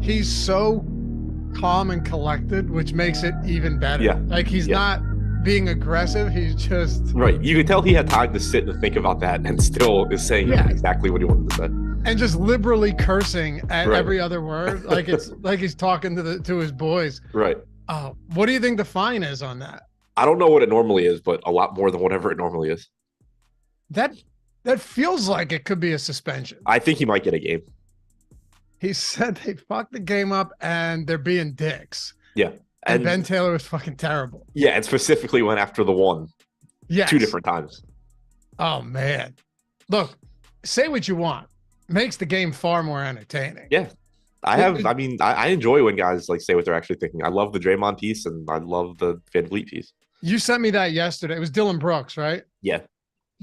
he's so calm and collected, which makes it even better. Yeah. Like he's not being aggressive. He's just right. You can tell he had time to sit and think about that and still is saying exactly what he wanted to say. And just liberally cursing at every other word. Like it's like he's talking to his boys. Right. What do you think the fine is on that? I don't know what it normally is, but a lot more than whatever it normally is. That feels like it could be a suspension. I think he might get a game. He said they fucked the game up and they're being dicks. Yeah. And Ben Taylor was fucking terrible. Yeah, and specifically went after the one. Yes. 2 different times. Oh, man. Look, say what you want. Makes the game far more entertaining. Yeah. I enjoy when guys like say what they're actually thinking. I love the Draymond piece and I love the Van Vliet piece. You sent me that yesterday. It was Dylan Brooks, right? Yeah.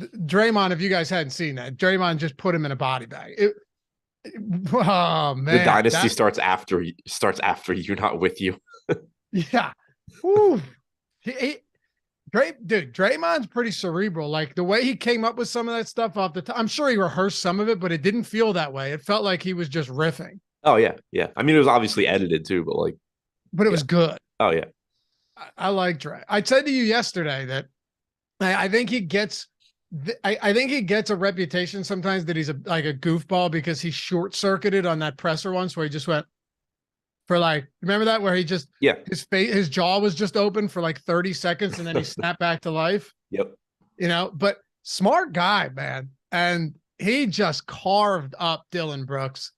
Draymond, if you guys hadn't seen that, Draymond just put him in a body bag. Oh, man. The dynasty starts after you, not with you. Yeah. Draymond's pretty cerebral. Like the way he came up with some of that stuff off the top. I'm sure he rehearsed some of it, but it didn't feel that way. It felt like he was just riffing. Oh, yeah. Yeah. I mean, it was obviously edited too, but it was good. Oh, yeah. I like Dre. I said to you yesterday that I think he gets a reputation sometimes that he's like a goofball because he short circuited on that presser once where he just went for like, remember that where he just, his jaw was just open for like 30 seconds and then he snapped back to life. Yep. But smart guy, man. And he just carved up Dylan Brooks.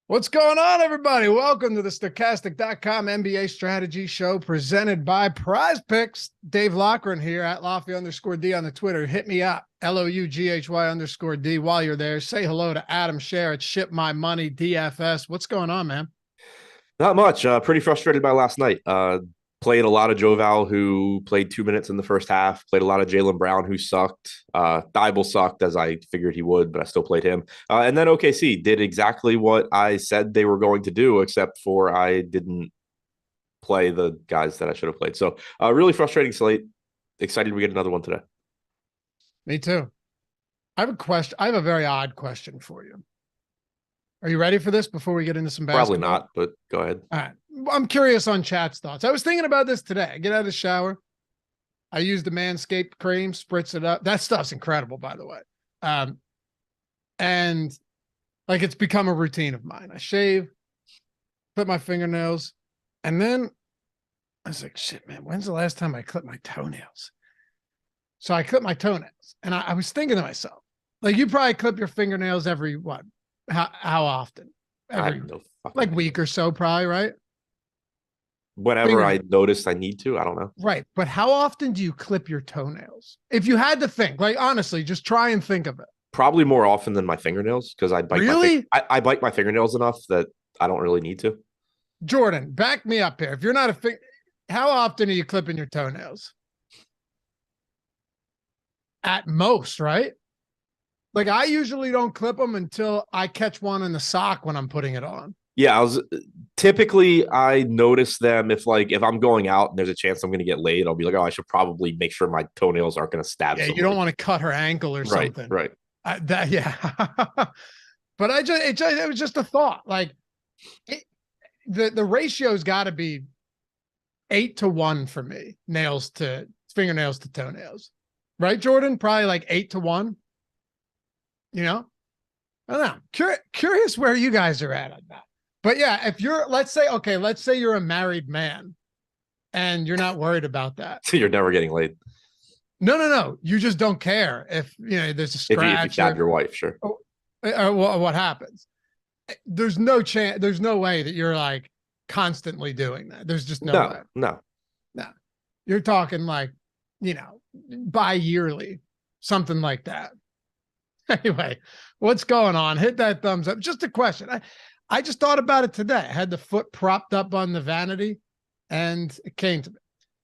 What's going on, everybody? Welcome to the Stokastic.com NBA strategy show presented by Prize Picks. Dave Loughran here at Lofty_D on the Twitter. Hit me up, LOUGHY_D. While you're there, say hello to Adam Scherer at Ship My Money DFS. What's going on, man? Not much. Pretty frustrated by last night. Played a lot of Joval, who played 2 minutes in the first half. Played a lot of Jaylen Brown, who sucked. Thibault sucked, as I figured he would, but I still played him. And then OKC did exactly what I said they were going to do, except for I didn't play the guys that I should have played. So really frustrating slate. Excited we get another one today. Me too. I have a question. I have a very odd question for you. Are you ready for this before we get into some basketball? Probably not, but go ahead. All right. I'm curious on chat's thoughts. I was thinking about this today. I get out of the shower. I use the Manscaped cream, spritz it up. That stuff's incredible, by the way. And like it's become a routine of mine. I shave, clip my fingernails, and then I was like, shit, man, when's the last time I clipped my toenails? So I clipped my toenails, and I was thinking to myself, like, you probably clip your fingernails every what? How often? Every like week or so, probably, right? Whenever I notice I need to, I don't know. Right. But how often do you clip your toenails? If you had to think, like, honestly, just try and think of it. Probably more often than my fingernails because I bite I bite my fingernails enough that I don't really need to. Jordan, back me up here. If you're not how often are you clipping your toenails? At most, right? Like I usually don't clip them until I catch one in the sock when I'm putting it on. Yeah, I notice them if I'm going out and there's a chance I'm going to get laid. I'll be like, oh, I should probably make sure my toenails aren't going to stab. Yeah, you don't want to cut her ankle or something. Right. But it was just a thought. Like the ratio's got to be 8-1 for me. Fingernails to toenails, right, Jordan? Probably like 8-1. You know, I don't know. Curious where you guys are at on that. But yeah, if you're, let's say you're a married man and you're not worried about that. So you're never getting laid. No. You just don't care if, there's a scratch. If you stab your wife, sure. What happens? There's no chance. There's no way that you're like constantly doing that. There's just no way. No. You're talking like, bi-yearly, something like that. Anyway, what's going on? Hit that thumbs up. Just a question. I just thought about it today. I had the foot propped up on the vanity and it came to me.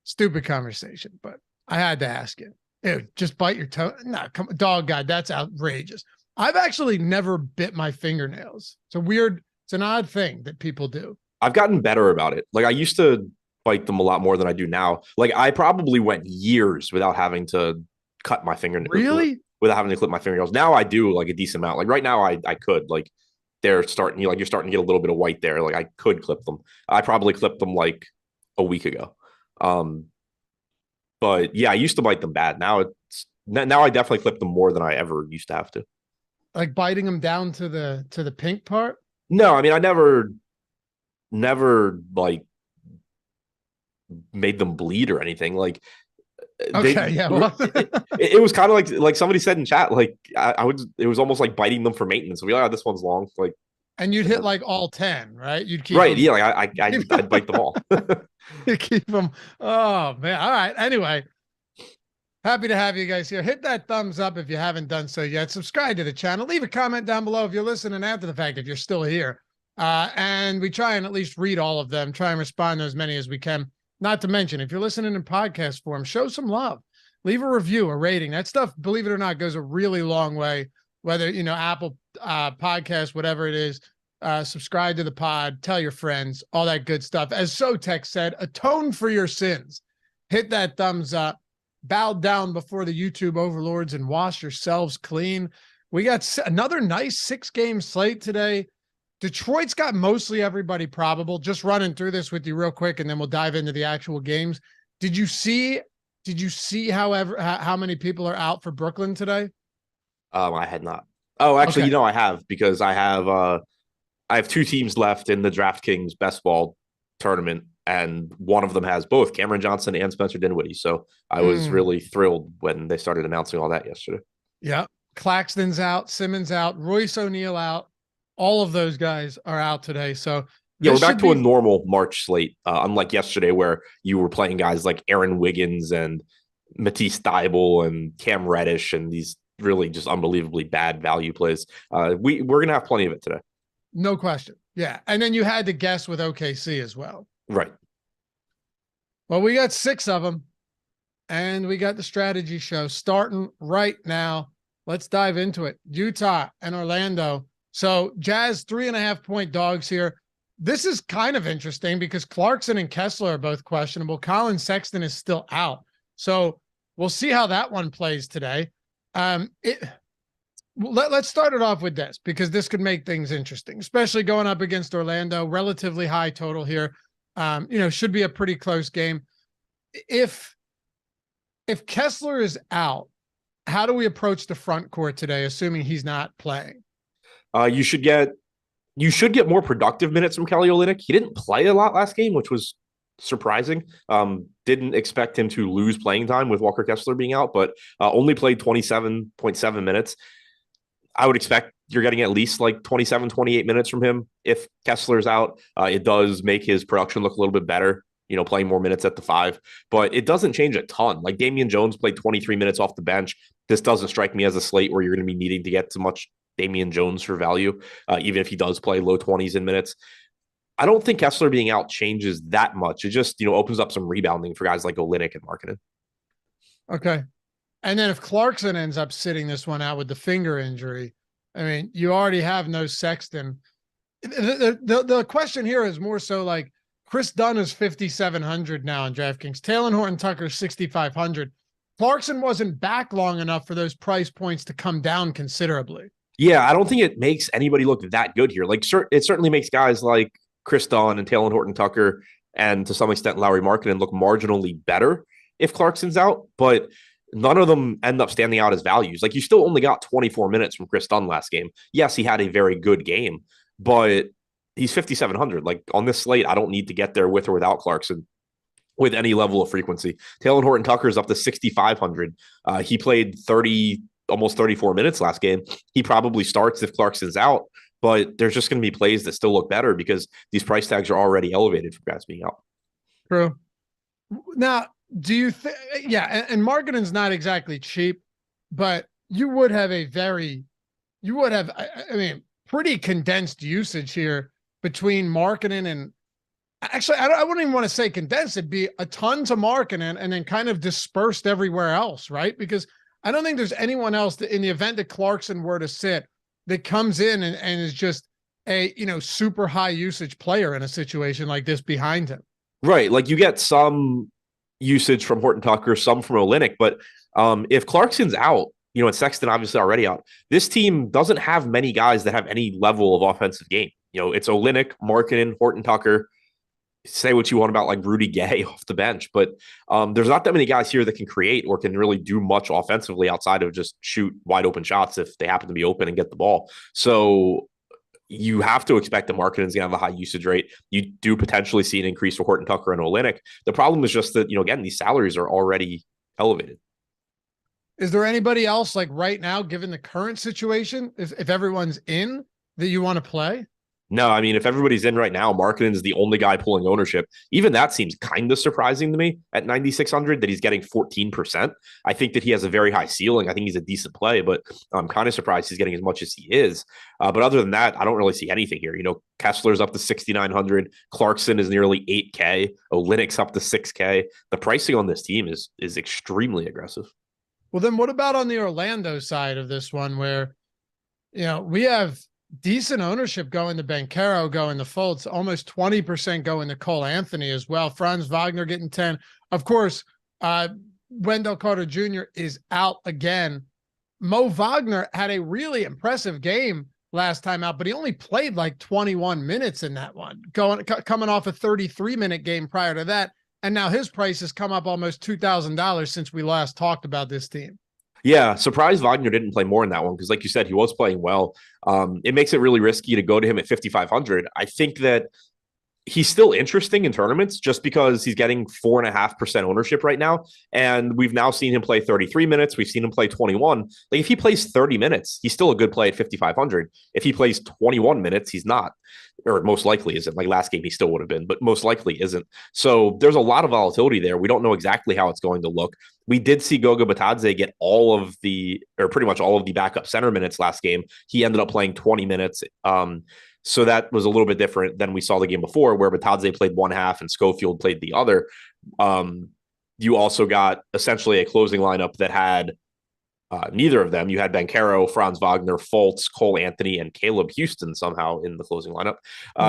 Stupid conversation, but I had to ask you. Dude, just bite your toe. No, come on, dog guy. That's outrageous. I've actually never bit my fingernails. It's an odd thing that people do. I've gotten better about it. Like I used to bite them a lot more than I do now. Like I probably went years without having to cut my fingernails. Really? Without having to clip my fingernails. Now I do like a decent amount. Like right now I could like they're starting, you're starting to get a little bit of white there. Like I could clip them. I probably clipped them like a week ago. But yeah, I used to bite them bad. Now I definitely clip them more than I ever used to have to. Like biting them down to the pink part? No, I mean I never like made them bleed or anything. Like okay, yeah. Well. it was kind of like somebody said in chat, like I would, it was almost like biting them for maintenance. We like, oh, this one's long, like, and you'd hit like all 10, right? You'd keep right, them, yeah, like I'd bite them all. you keep them. Oh man! All right. Anyway, happy to have you guys here. Hit that thumbs up if you haven't done so yet. Subscribe to the channel. Leave a comment down below if you're listening after the fact, if you're still here. And we try and at least read all of them. Try and respond to as many as we can. Not to mention, if you're listening in podcast form, show some love. Leave a review, a rating. That stuff, believe it or not, goes a really long way. Whether, Apple podcast, whatever it is, subscribe to the pod, tell your friends, all that good stuff. As Sotek said, atone for your sins. Hit that thumbs up. Bow down before the YouTube overlords and wash yourselves clean. We got another nice 6-game slate today. Detroit's got mostly everybody probable. Just running through this with you real quick, and then we'll dive into the actual games. Did you see, however, how many people are out for Brooklyn today? I had not. Oh, actually, okay. I have, because I have 2 teams left in the DraftKings best ball tournament, and one of them has both Cameron Johnson and Spencer Dinwiddie. So I was really thrilled when they started announcing all that yesterday. Yeah. Claxton's out, Simmons out, Royce O'Neal out. All of those guys are out today. So yeah, we're back to a normal March slate, unlike yesterday where you were playing guys like Aaron Wiggins and Matisse Thybulle and Cam Reddish and these really just unbelievably bad value plays. We're going to have plenty of it today. No question. Yeah. And then you had to guess with OKC as well. Right. Well, we got 6 of them, and we got the strategy show starting right now. Let's dive into it. Utah and Orlando. So Jazz 3.5-point dogs here. This is kind of interesting because Clarkson and Kessler are both questionable. Colin Sexton is still out. So we'll see how that one plays today. Let's start it off with this, because this could make things interesting, especially going up against Orlando. Relatively high total here. Should be a pretty close game. If Kessler is out, how do we approach the front court today, assuming he's not playing? You should get more productive minutes from Kelly Olynyk. He didn't play a lot last game, which was surprising. Didn't expect him to lose playing time with Walker Kessler being out, but only played 27.7 minutes. I would expect you're getting at least like 27, 28 minutes from him. If Kessler's out, it does make his production look a little bit better, playing more minutes at the 5, but it doesn't change a ton. Like Damian Jones played 23 minutes off the bench. This doesn't strike me as a slate where you're going to be needing to get too much Damian Jones for value, even if he does play low 20s in minutes. I don't think Kessler being out changes that much. It just, opens up some rebounding for guys like Olynyk and Markkanen. Okay. And then if Clarkson ends up sitting this one out with the finger injury, I mean, you already have no Sexton. The question here is more so like Chris Dunn is 5,700 now on DraftKings. Taylor Horton Tucker 6,500. Clarkson wasn't back long enough for those price points to come down considerably. Yeah, I don't think it makes anybody look that good here. Like, it certainly makes guys like Chris Dunn and Taylor Horton Tucker and to some extent Lauri Markkanen look marginally better if Clarkson's out, but none of them end up standing out as values. Like, you still only got 24 minutes from Chris Dunn last game. Yes, he had a very good game, but he's 5,700. Like, on this slate, I don't need to get there with or without Clarkson with any level of frequency. Taylor Horton Tucker is up to 6,500. He played almost 34 minutes last game. He probably starts if Clarkson's out, but there's just going to be plays that still look better because these price tags are already elevated for guys being out. True. Now, do you think, and Markkanen's not exactly cheap, but you would have pretty condensed usage here between Markkanen and actually, I wouldn't even want to say condensed. It'd be a ton to Markkanen and then kind of dispersed everywhere else, right? Because I don't think there's anyone else that in the event that Clarkson were to sit that comes in and is just a, super high usage player in a situation like this behind him. Right. Like, you get some usage from Horton Tucker, some from Olynyk, but if Clarkson's out, and Sexton obviously already out. This team doesn't have many guys that have any level of offensive game. It's Olynyk, Markkanen, Horton Tucker. Say what you want about like Rudy Gay off the bench, but there's not that many guys here that can create or can really do much offensively outside of just shoot wide open shots if they happen to be open and get the ball. So you have to expect that Markkanen's going to have a high usage rate. You do potentially see an increase for Horton Tucker and Olynyk. The problem is just that, again, these salaries are already elevated. Is there anybody else like right now, given the current situation, if everyone's in, that you want to play? No, I mean, if everybody's in right now, Markkanen is the only guy pulling ownership. Even that seems kind of surprising to me at 9,600 that he's getting 14%. I think that he has a very high ceiling. I think he's a decent play, but I'm kind of surprised he's getting as much as he is. But other than that, I don't really see anything here. Kessler's up to 6,900. Clarkson is nearly 8K. Olynyk's up to 6K. The pricing on this team is extremely aggressive. Well, then what about on the Orlando side of this one where, we have decent ownership going to Banchero, going to Fultz, almost 20% going to Cole Anthony as well. Franz Wagner getting 10. Of course, Wendell Carter Jr. is out again. Mo Wagner had a really impressive game last time out, but he only played like 21 minutes in that one, coming off a 33-minute game prior to that. And now his price has come up almost $2,000 since we last talked about this team. Yeah, surprised Wagner didn't play more in that one because, like you said, he was playing well. It makes it really risky to go to him at 5,500. I think that he's still interesting in tournaments just because he's getting 4.5% ownership right now. And we've now seen him play 33 minutes. We've seen him play 21. Like if he plays 30 minutes, he's still a good play at 5,500. If he plays 21 minutes, he's not, or most likely isn't. Like last game, he still would have been, but most likely isn't. So there's a lot of volatility there. We don't know exactly how it's going to look. We did see Goga Batadze get pretty much all of the backup center minutes last game. He ended up playing 20 minutes. So that was a little bit different than we saw the game before, where Batadze played one half and Schofield played the other. You also got essentially a closing lineup that had neither of them. You had Banchero, Franz Wagner, Fultz, Cole Anthony, and Caleb Houston somehow in the closing lineup.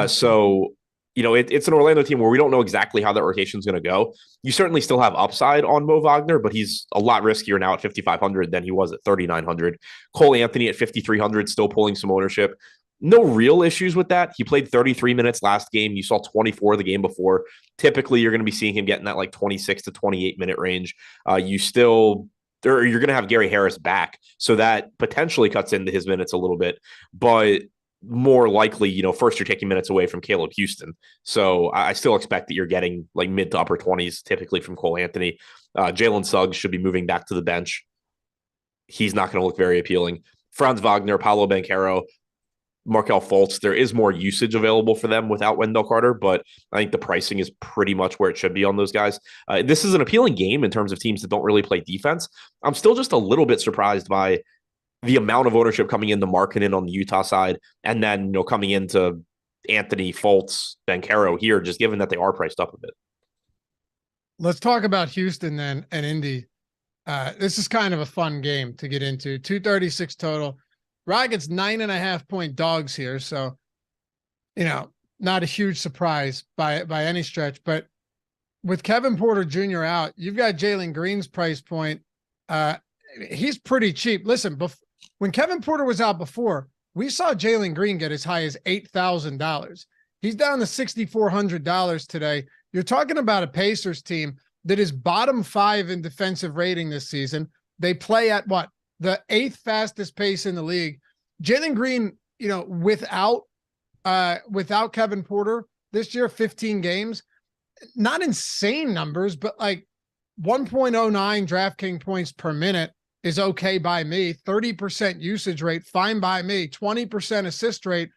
So it's an Orlando team where we don't know exactly how that rotation is going to go. You certainly still have upside on Mo Wagner, but he's a lot riskier now at 5,500 than he was at 3,900. Cole Anthony at 5,300, still pulling some ownership. No real issues with that. He played 33 minutes last game. You saw 24 the game before. Typically, you're going to be seeing him get in that like 26 to 28 minute range. You're going to have Gary Harris back, so that potentially cuts into his minutes a little bit. But more likely, first you're taking minutes away from Caleb Houston. So I still expect that you're getting like mid to upper 20s typically from Cole Anthony. Jalen Suggs should be moving back to the bench. He's not going to look very appealing. Franz Wagner, Paolo Banchero, Markelle Fultz, there is more usage available for them without Wendell Carter, but I think the pricing is pretty much where it should be on those guys. This is an appealing game in terms of teams that don't really play defense. I'm still just a little bit surprised by the amount of ownership coming into Markkanen on the Utah side, and then coming into Anthony, Fultz, Banchero here, just given that they are priced up a bit. Let's talk about Houston then and Indy. This is kind of a fun game to get into. 236 total. Rockets 9.5 point dogs here, so not a huge surprise by any stretch. But with Kevin Porter Jr. out, you've got Jalen Green's price point. He's pretty cheap. Listen, when Kevin Porter was out before, we saw Jalen Green get as high as $8,000. He's down to $6,400 today. You're talking about a Pacers team that is bottom 5 in defensive rating this season. They play at what? The 8th fastest pace in the league. Jalen Green, without Kevin Porter this year, 15 games, not insane numbers, but like 1.09 DraftKings points per minute is okay by me. 30% usage rate, fine by me. 20% assist rate,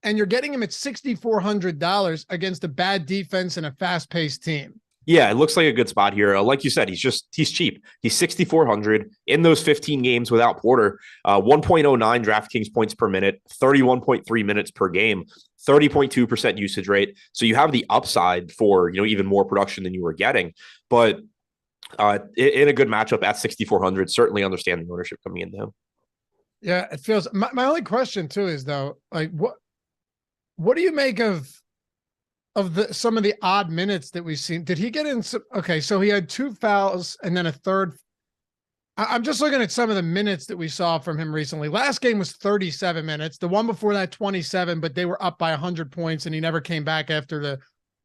and you're getting him at $6,400 against a bad defense and a fast-paced team. Yeah, it looks like a good spot here. Like you said, he's cheap. He's 6,400 in those 15 games without Porter. 1.09 DraftKings points per minute, 31.3 minutes per game, 30.2% usage rate. So you have the upside for even more production than you were getting. But in a good matchup at 6,400, certainly understand the ownership coming into him. Yeah, it feels. My only question too is though, like what do you make of some of the odd minutes that we've seen? Did he get in some? Okay, so he had 2 fouls and then a third I'm just looking at some of the minutes that we saw from him recently. Last game was 37 minutes. The one before that, 27, but they were up by 100 points, and he never came back after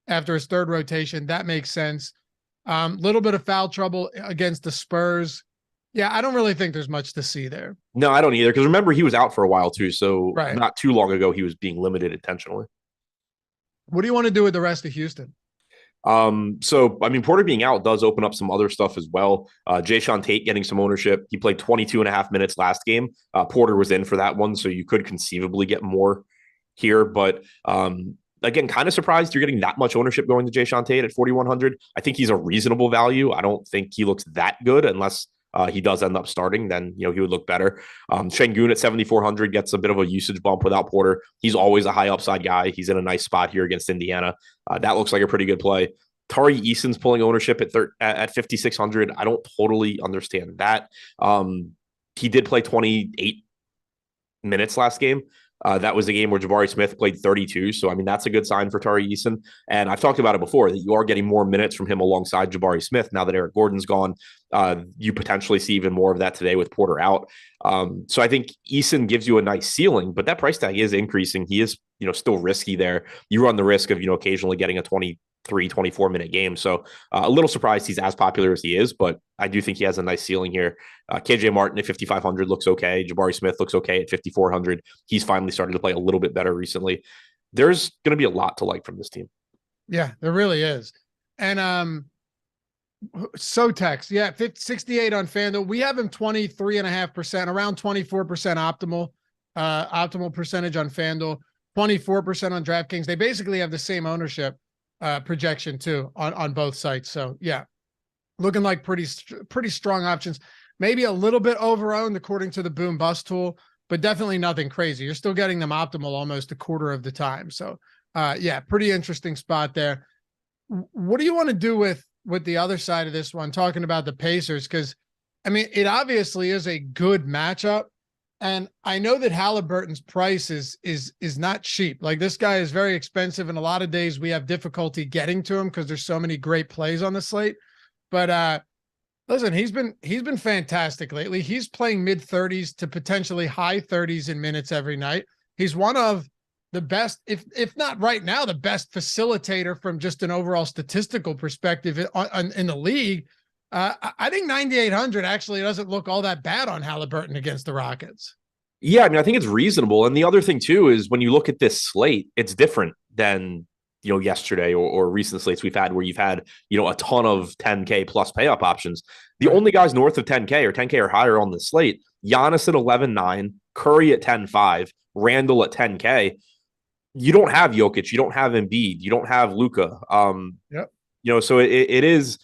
his third rotation. That makes sense. Little bit of foul trouble against the Spurs. Yeah, I don't really think there's much to see there. No, I don't either. Because remember, he was out for a while too. So right. Not too long ago, he was being limited intentionally. What do you want to do with the rest of Houston? So I mean, Porter being out does open up some other stuff as well. Jayshawn Tate getting some ownership. He played 22.5 minutes last game. Porter was in for that one, so you could conceivably get more here. But again, kind of surprised you're getting that much ownership going to Jayshawn Tate at 4,100. I think he's a reasonable value. I don't think he looks that good unless he does end up starting, then he would look better. Şengün at 7,400 gets a bit of a usage bump without Porter. He's always a high upside guy. He's in a nice spot here against Indiana. That looks like a pretty good play. Tari Eason's pulling ownership at 5,600. I don't totally understand that. He did play 28 minutes last game. That was a game where Jabari Smith played 32. So, I mean, that's a good sign for Tari Eason. And I've talked about it before that you are getting more minutes from him alongside Jabari Smith. Now that Eric Gordon's gone, you potentially see even more of that today with Porter out. So I think Eason gives you a nice ceiling, but that price tag is increasing. He is, still risky there. You run the risk of, occasionally getting a 24-minute game. So a little surprised he's as popular as he is, but I do think he has a nice ceiling here. KJ Martin at 5,500 looks okay. Jabari Smith looks okay at 5,400. He's finally started to play a little bit better recently. There's going to be a lot to like from this team. Yeah, there really is. And Sotex, 68 on FanDuel. We have him 23.5%, around 24% optimal percentage on FanDuel, 24% on DraftKings. They basically have the same ownership projection too on both sites. So yeah, looking like pretty strong options. Maybe a little bit overowned according to the boom bust tool, but definitely nothing crazy. You're still getting them optimal almost a quarter of the time. So pretty interesting spot there. What do you want to do with the other side of this one, talking about the Pacers? Because I mean, it obviously is a good matchup. And I know that Halliburton's price is not cheap. Like, this guy is very expensive, and a lot of days we have difficulty getting to him because there's so many great plays on the slate. But listen, he's been fantastic lately. He's playing mid-30s to potentially high 30s in minutes every night. He's one of the best, if not right now, the best facilitator from just an overall statistical perspective in the league. I think 9,800 actually doesn't look all that bad on Halliburton against the Rockets. Yeah, I mean, I think it's reasonable. And the other thing too is when you look at this slate, it's different than yesterday or recent slates we've had where you've had a ton of 10K plus pay up options. The only guys north of 10K or 10K or higher on the slate: Giannis at 11.9, Curry at 10.5, Randall at 10K. You don't have Jokic, you don't have Embiid, you don't have Luka. So it is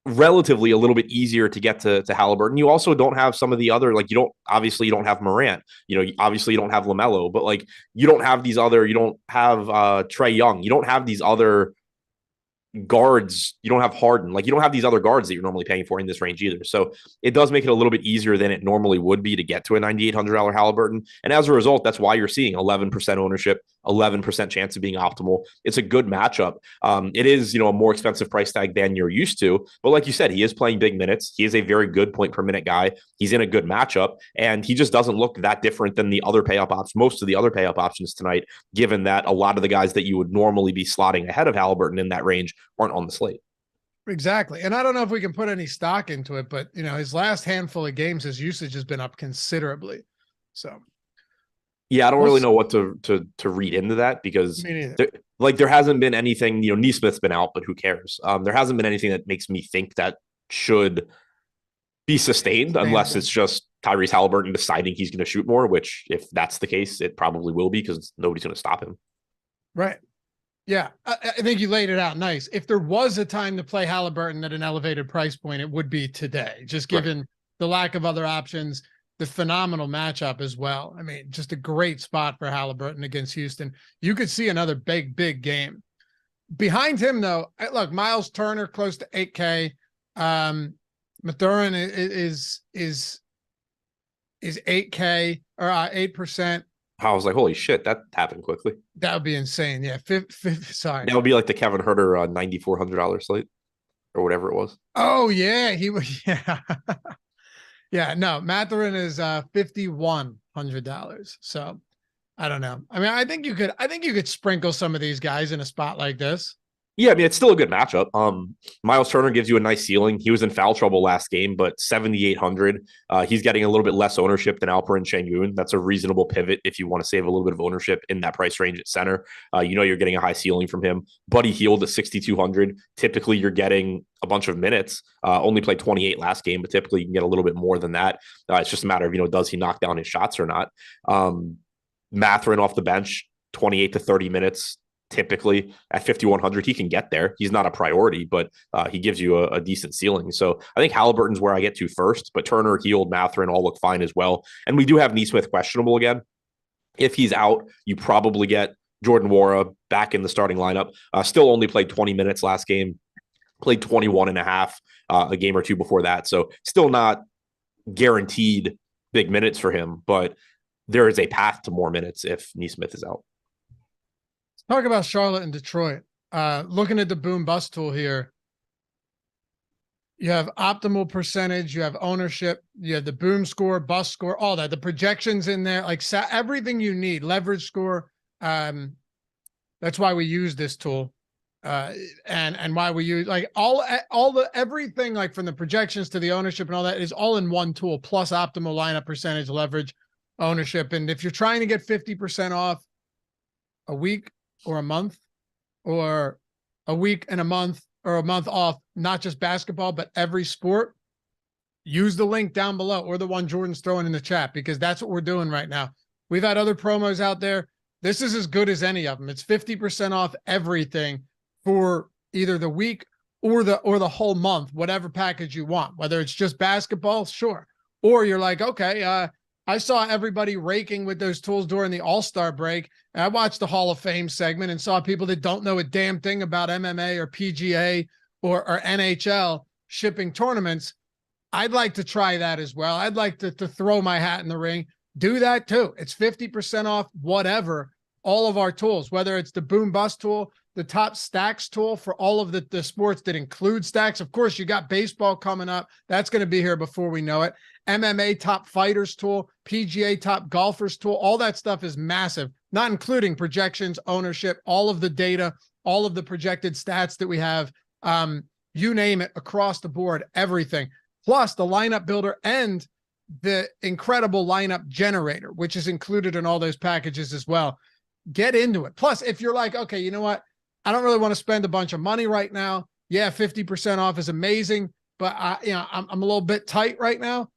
relatively a little bit easier to get to Halliburton. You also don't have some of the other, like, you don't have Morant, obviously you don't have LaMelo, but like, you don't have Trae Young. You don't have these other guards. You don't have Harden. Like, you don't have these other guards that you're normally paying for in this range either. So it does make it a little bit easier than it normally would be to get to a $9,800 Halliburton. And as a result, that's why you're seeing 11% ownership, 11% chance of being optimal. It's a good matchup. It is, a more expensive price tag than you're used to. But like you said, he is playing big minutes. He is a very good point per minute guy. He's in a good matchup, and he just doesn't look that different than the other pay up options, most of the other pay up options tonight, given that a lot of the guys that you would normally be slotting ahead of Halliburton in that range aren't on the slate. Exactly. And I don't know if we can put any stock into it, but his last handful of games, his usage has been up considerably. So yeah, I don't really know what to read into that, because there hasn't been anything, Neesmith's been out, but who cares? There hasn't been anything that makes me think that should be sustained unless it's just Tyrese Halliburton deciding he's going to shoot more, which if that's the case, it probably will be, because nobody's going to stop him. Right. Yeah. I think you laid it out nice. If there was a time to play Halliburton at an elevated price point, it would be today, just given the lack of other options, the phenomenal matchup as well. I mean, just a great spot for Halliburton against Houston. You could see another big game. Behind him, though, look, Miles Turner close to 8K. Mathurin is 8K or 8%. I was like, holy shit, that happened quickly. That would be insane. Yeah. Sorry. That would be like the Kevin Huerter $9,400 slate or whatever it was. Oh yeah. He was. Yeah. Yeah, no, Matherin is $5,100. So I don't know. I mean, I think you could sprinkle some of these guys in a spot like this. Yeah, I mean, it's still a good matchup. Miles Turner gives you a nice ceiling. He was in foul trouble last game, but 7,800. He's getting a little bit less ownership than Alperen Sengun. That's a reasonable pivot if you want to save a little bit of ownership in that price range at center. You're getting a high ceiling from him. Buddy Hield at 6,200. Typically, you're getting a bunch of minutes. Only played 28 last game, but typically you can get a little bit more than that. It's just a matter of, does he knock down his shots or not? Matherin off the bench, 28 to 30 minutes. Typically at 5,100, he can get there. He's not a priority, but he gives you a decent ceiling. So I think Halliburton's where I get to first, but Turner, Hield, Matherin all look fine as well. And we do have Nesmith questionable again. If he's out, you probably get Jordan Nwora back in the starting lineup. Still only played 20 minutes last game, played 21 and a half a game or two before that. So still not guaranteed big minutes for him, but there is a path to more minutes if Nesmith is out. Talk about Charlotte and Detroit. Looking at the boom bust tool here, you have optimal percentage, you have ownership, you have the boom score, bust score, all that, the projections in there, like everything you need, leverage score. That's why we use this tool, and why we use like everything, like from the projections to the ownership and all that is all in one tool, plus optimal lineup percentage, leverage, ownership. And if you're trying to get 50% off a week, or a month, or a week and a month, or a month off, not just basketball, but every sport, use the link down below or the one Jordan's throwing in the chat, because that's what we're doing right now. We've had other promos out there. This is as good as any of them. It's 50% off everything for either the week or the whole month, whatever package you want, whether it's just basketball, sure. Or you're like, okay, I saw everybody raking with those tools during the All-Star break. And I watched the Hall of Fame segment and saw people that don't know a damn thing about MMA or PGA or NHL shipping tournaments. I'd like to try that as well. I'd like to throw my hat in the ring. Do that too. It's 50% off whatever, all of our tools, whether it's the boom bust tool, the top stacks tool for all of the sports that include stacks. Of course, you got baseball coming up. That's going to be here before we know it. MMA top fighters tool, PGA top golfers tool, all that stuff is massive, not including projections, ownership, all of the data, all of the projected stats that we have, you name it, across the board, everything. Plus the lineup builder and the incredible lineup generator, which is included in all those packages as well. Get into it. Plus, if you're like, okay, you know what? I don't really want to spend a bunch of money right now. Yeah, 50% off is amazing, but I'm a little bit tight right now.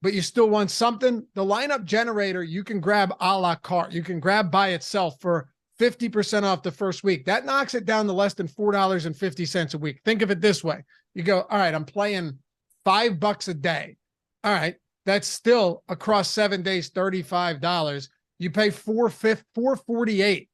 But you still want something. The lineup generator, you can grab a la carte. You can grab by itself for 50% off the first week. That knocks it down to less than $4.50 a week. Think of it this way. You go, all right, I'm playing $5 a day. All right, that's still across 7 days, $35. You pay $448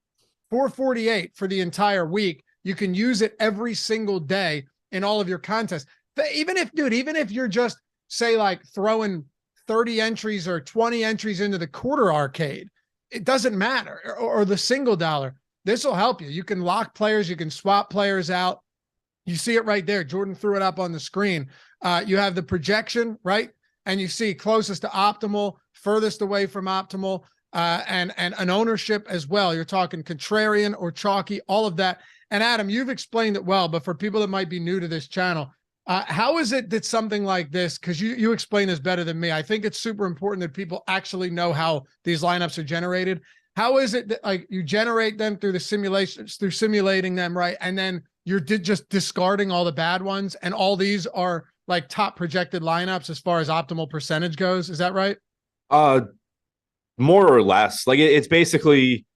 for the entire week. You can use it every single day in all of your contests. Even if you're just, say, like throwing 30 entries or 20 entries into the quarter arcade, it doesn't matter, or the single dollar. This will help you. You can lock players. You can swap players out. You see it right there. Jordan threw it up on the screen. You have the projection, right? And you see closest to optimal, furthest away from optimal, and an ownership as well. You're talking contrarian or chalky, all of that. And Adam, you've explained it well, but for people that might be new to this channel, how is it that something like this, because you explain this better than me, I think it's super important that people actually know how these lineups are generated. How is it that, like, you generate them through the simulations, through simulating them, right? And then you're just discarding all the bad ones, and all these are like top projected lineups as far as optimal percentage goes. Is that right? More or less. Like, it's basically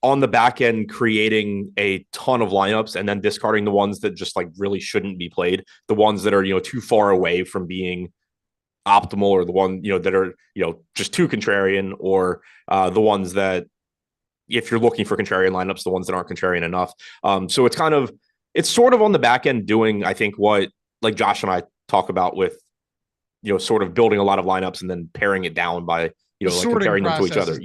on the back end creating a ton of lineups and then discarding the ones that just like really shouldn't be played, the ones that are too far away from being optimal, or the one that are just too contrarian, or the ones that, if you're looking for contrarian lineups, the ones that aren't contrarian enough. So it's sort of on the back end doing, I think, what like Josh and I talk about with sort of building a lot of lineups and then paring it down by like comparing them to each other.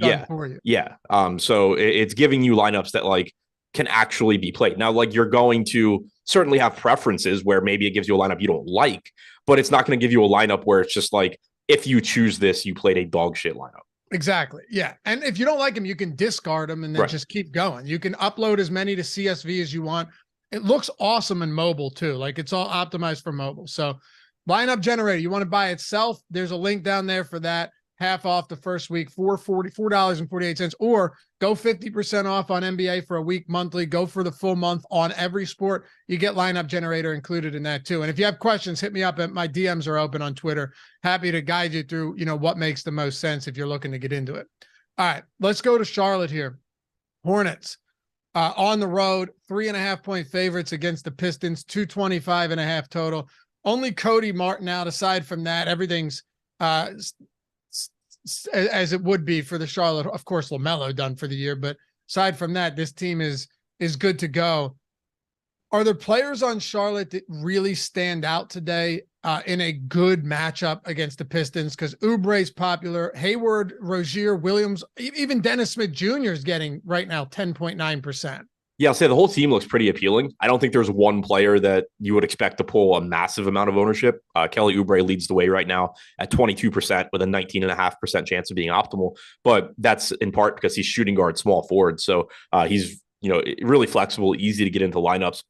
Yeah. So it's giving you lineups that like can actually be played. Now, like, you're going to certainly have preferences where maybe it gives you a lineup you don't like, but it's not going to give you a lineup where it's just like if you choose this, you played a dog shit lineup. Exactly. Yeah. And if you don't like him, you can discard him and then just keep going. You can upload as many to CSV as you want. It looks awesome in mobile too. Like it's all optimized for mobile. So lineup generator, you want to buy itself. There's a link down there for that. Half off the first week, $4.48, or go 50% off on NBA for a week monthly. Go for the full month on every sport. You get lineup generator included in that too. And if you have questions, hit me up. My DMs are open on Twitter. Happy to guide you through, what makes the most sense if you're looking to get into it. All right, let's go to Charlotte here. Hornets on the road, 3.5-point favorites against the Pistons, 225.5 total. Only Cody Martin out. Aside from that, everything's as it would be for the Charlotte. Of course, LaMelo done for the year, but aside from that, this team is good to go. Are there players on Charlotte that really stand out today in a good matchup against the Pistons? Because Oubre's popular, Hayward, Rozier, Williams, even Dennis Smith Jr. is getting right now 10.9%. Yeah, I'll say the whole team looks pretty appealing. I don't think there's one player that you would expect to pull a massive amount of ownership. Kelly Oubre leads the way right now at 22% with a 19.5% chance of being optimal. But that's in part because he's shooting guard, small forward. So he's really flexible, easy to get into lineups.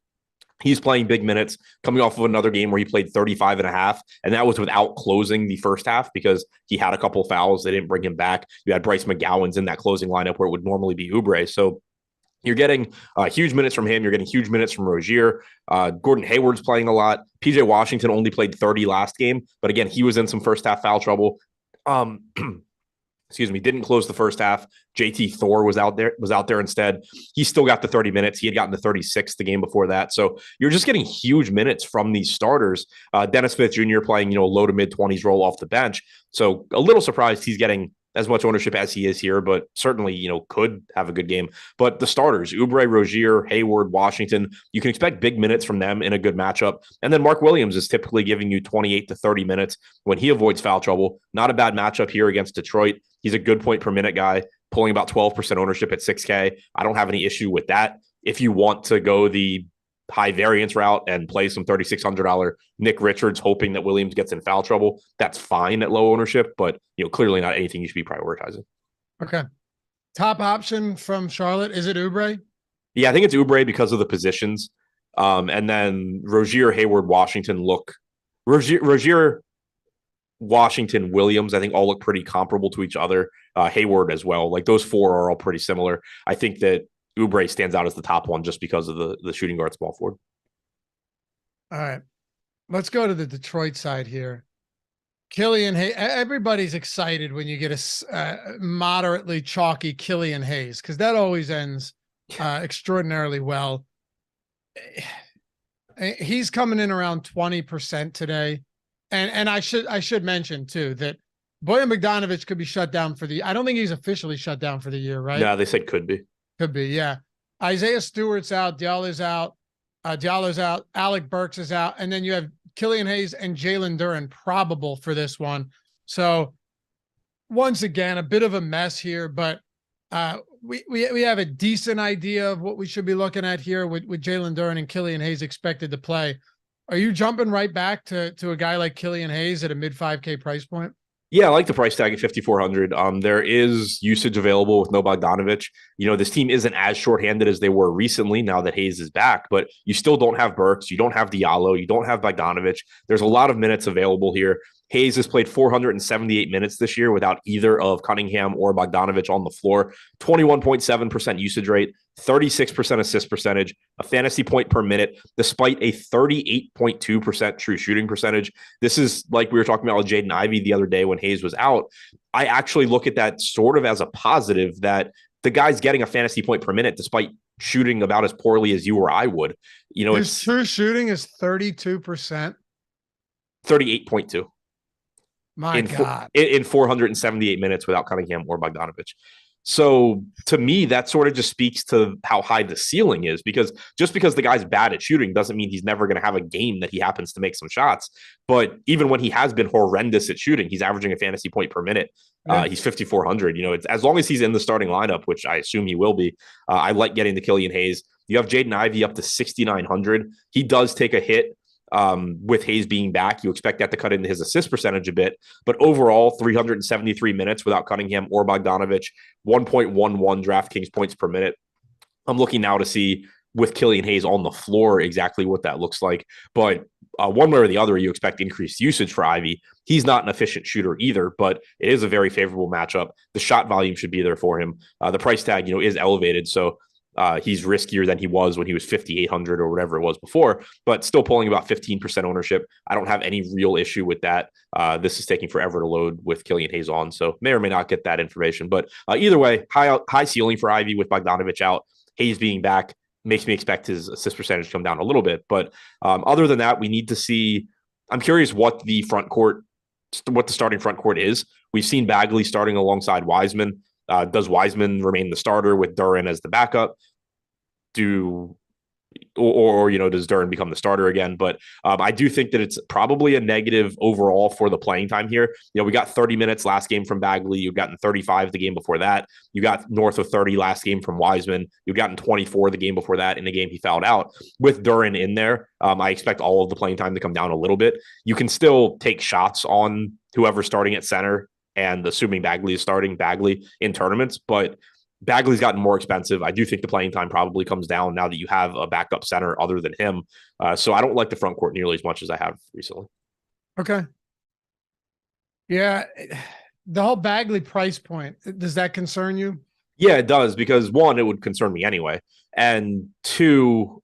He's playing big minutes, coming off of another game where he played 35.5, and that was without closing the first half because he had a couple fouls. They didn't bring him back. You had Bryce McGowan's in that closing lineup where it would normally be Oubre. So you're getting huge minutes from him. You're getting huge minutes from Rozier. Gordon Hayward's playing a lot. PJ Washington only played 30 last game, but again, he was in some first half foul trouble. Didn't close the first half. JT Thor was out there instead. He still got the 30 minutes. He had gotten to 36 the game before that. So you're just getting huge minutes from these starters. Dennis Smith Jr. playing, low to mid 20s role off the bench. So a little surprised he's getting as much ownership as he is here, but certainly, could have a good game. But the starters, Oubre, Rozier, Hayward, Washington, you can expect big minutes from them in a good matchup. And then Mark Williams is typically giving you 28 to 30 minutes when he avoids foul trouble. Not a bad matchup here against Detroit. He's a good point per minute guy, pulling about 12% ownership at 6K. I don't have any issue with that. If you want to go the high variance route and play some $3,600 Nick Richards, hoping that Williams gets in foul trouble, that's fine at low ownership, but clearly not anything you should be prioritizing. Okay. Top option from Charlotte, is it Oubre? Yeah, I think it's Oubre because of the positions. And then Rozier, Hayward, Washington Rozier, Washington, Williams, I think all look pretty comparable to each other. Hayward as well. Like those four are all pretty similar. I think that Oubre stands out as the top one just because of the shooting guard small forward. All right. Let's go to the Detroit side here. Killian Hayes. Everybody's excited when you get a moderately chalky Killian Hayes because that always ends extraordinarily well. He's coming in around 20% today. And I should mention too that Bojan Bogdanović could be shut down I don't think he's officially shut down for the year, right? Yeah, they said could be. Could be, yeah. Isaiah Stewart's out. Diallo's out. Alec Burks is out. And then you have Killian Hayes and Jalen Duren probable for this one. So once again, a bit of a mess here, but we have a decent idea of what we should be looking at here with Jalen Duren and Killian Hayes expected to play. Are you jumping right back to a guy like Killian Hayes at a mid 5K price point? Yeah, I like the price tag at 5,400. There is usage available with no Bogdanović. This team isn't as shorthanded as they were recently now that Hayes is back, but you still don't have Burks. You don't have Diallo. You don't have Bogdanović. There's a lot of minutes available here. Hayes has played 478 minutes this year without either of Cunningham or Bogdanović on the floor. 21.7% usage rate, 36% assist percentage, a fantasy point per minute, despite a 38.2% true shooting percentage. This is like we were talking about with Jaden Ivey the other day when Hayes was out. I actually look at that sort of as a positive that the guy's getting a fantasy point per minute despite shooting about as poorly as you or I would. His true shooting is 32%. 38.2. My God. In 478 minutes without Cunningham or Bogdanović. So to me, that sort of just speaks to how high the ceiling is, because just because the guy's bad at shooting doesn't mean he's never going to have a game that he happens to make some shots. But even when he has been horrendous at shooting, he's averaging a fantasy point per minute. He's 5,400. It's as long as he's in the starting lineup, which I assume he will be. I like getting the Killian Hayes. You have Jaden Ivey up to 6,900. He does take a hit With Hayes being back, you expect that to cut into his assist percentage a bit. But overall, 373 minutes without Cunningham or Bogdanovic, 1.11 DraftKings points per minute. I'm looking now to see with Killian Hayes on the floor exactly what that looks like. But one way or the other, you expect increased usage for Ivy. He's not an efficient shooter either, but it is a very favorable matchup. The shot volume should be there for him. The price tag, is elevated. So he's riskier than he was when he was 5,800 or whatever it was before, but still pulling about 15% ownership. I don't have any real issue with that. This is taking forever to load with Killian Hayes on, so may or may not get that information. But either way, high ceiling for Ivy with Bogdanovic out. Hayes being back makes me expect his assist percentage to come down a little bit. But other than that, we need to see. I'm curious what the starting front court is. We've seen Bagley starting alongside Wiseman. Does Wiseman remain the starter with Duren as the backup? Does Duren become the starter again? But I do think that it's probably a negative overall for the playing time here. We got 30 minutes last game from Bagley. You've gotten 35 the game before that. You got north of 30 last game from Wiseman. You've gotten 24 the game before that in the game he fouled out. With Duren in there, I expect all of the playing time to come down a little bit. You can still take shots on whoever's starting at center, and assuming Bagley is starting Bagley in tournaments, but Bagley's gotten more expensive. I do think the playing time probably comes down now that you have a backup center other than him. So I don't like the front court nearly as much as I have recently. Okay. Yeah. The whole Bagley price point, does that concern you? Yeah, it does, because one, it would concern me anyway. And two,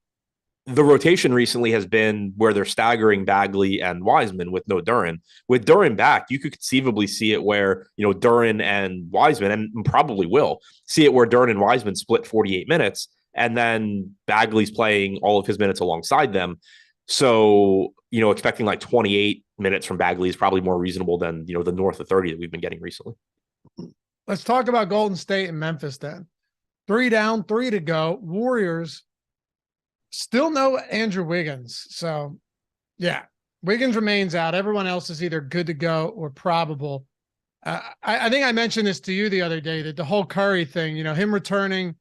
the rotation recently has been where they're staggering Bagley and Wiseman with no Duren. With Duren back, you could conceivably see it where, Duren and Wiseman, and probably will see it where Duren and Wiseman split 48 minutes, and then Bagley's playing all of his minutes alongside them. So, expecting like 28 minutes from Bagley is probably more reasonable than, the north of 30 that we've been getting recently. Let's talk about Golden State and Memphis then. 3 down, 3 to go. Warriors. Still no Andrew Wiggins. So, yeah, Wiggins remains out. Everyone else is either good to go or probable. I think I mentioned this to you the other day, that the whole Curry thing, him returning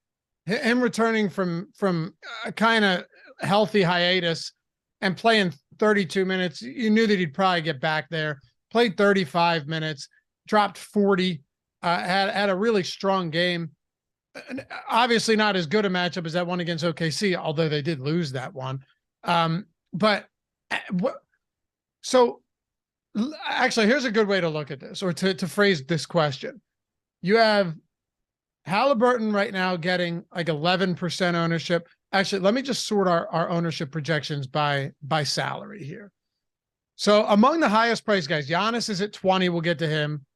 from a kind of healthy hiatus and playing 32 minutes. You knew that he'd probably get back there. Played 35 minutes, dropped 40, had a really strong game. Obviously not as good a matchup as that one against OKC, although they did lose that one. So actually, here's a good way to look at this, or to phrase this question. You have Halliburton right now getting like 11% ownership. Actually, let me just sort our ownership projections by salary here. So among the highest price guys, Giannis is at 20. We'll get to him.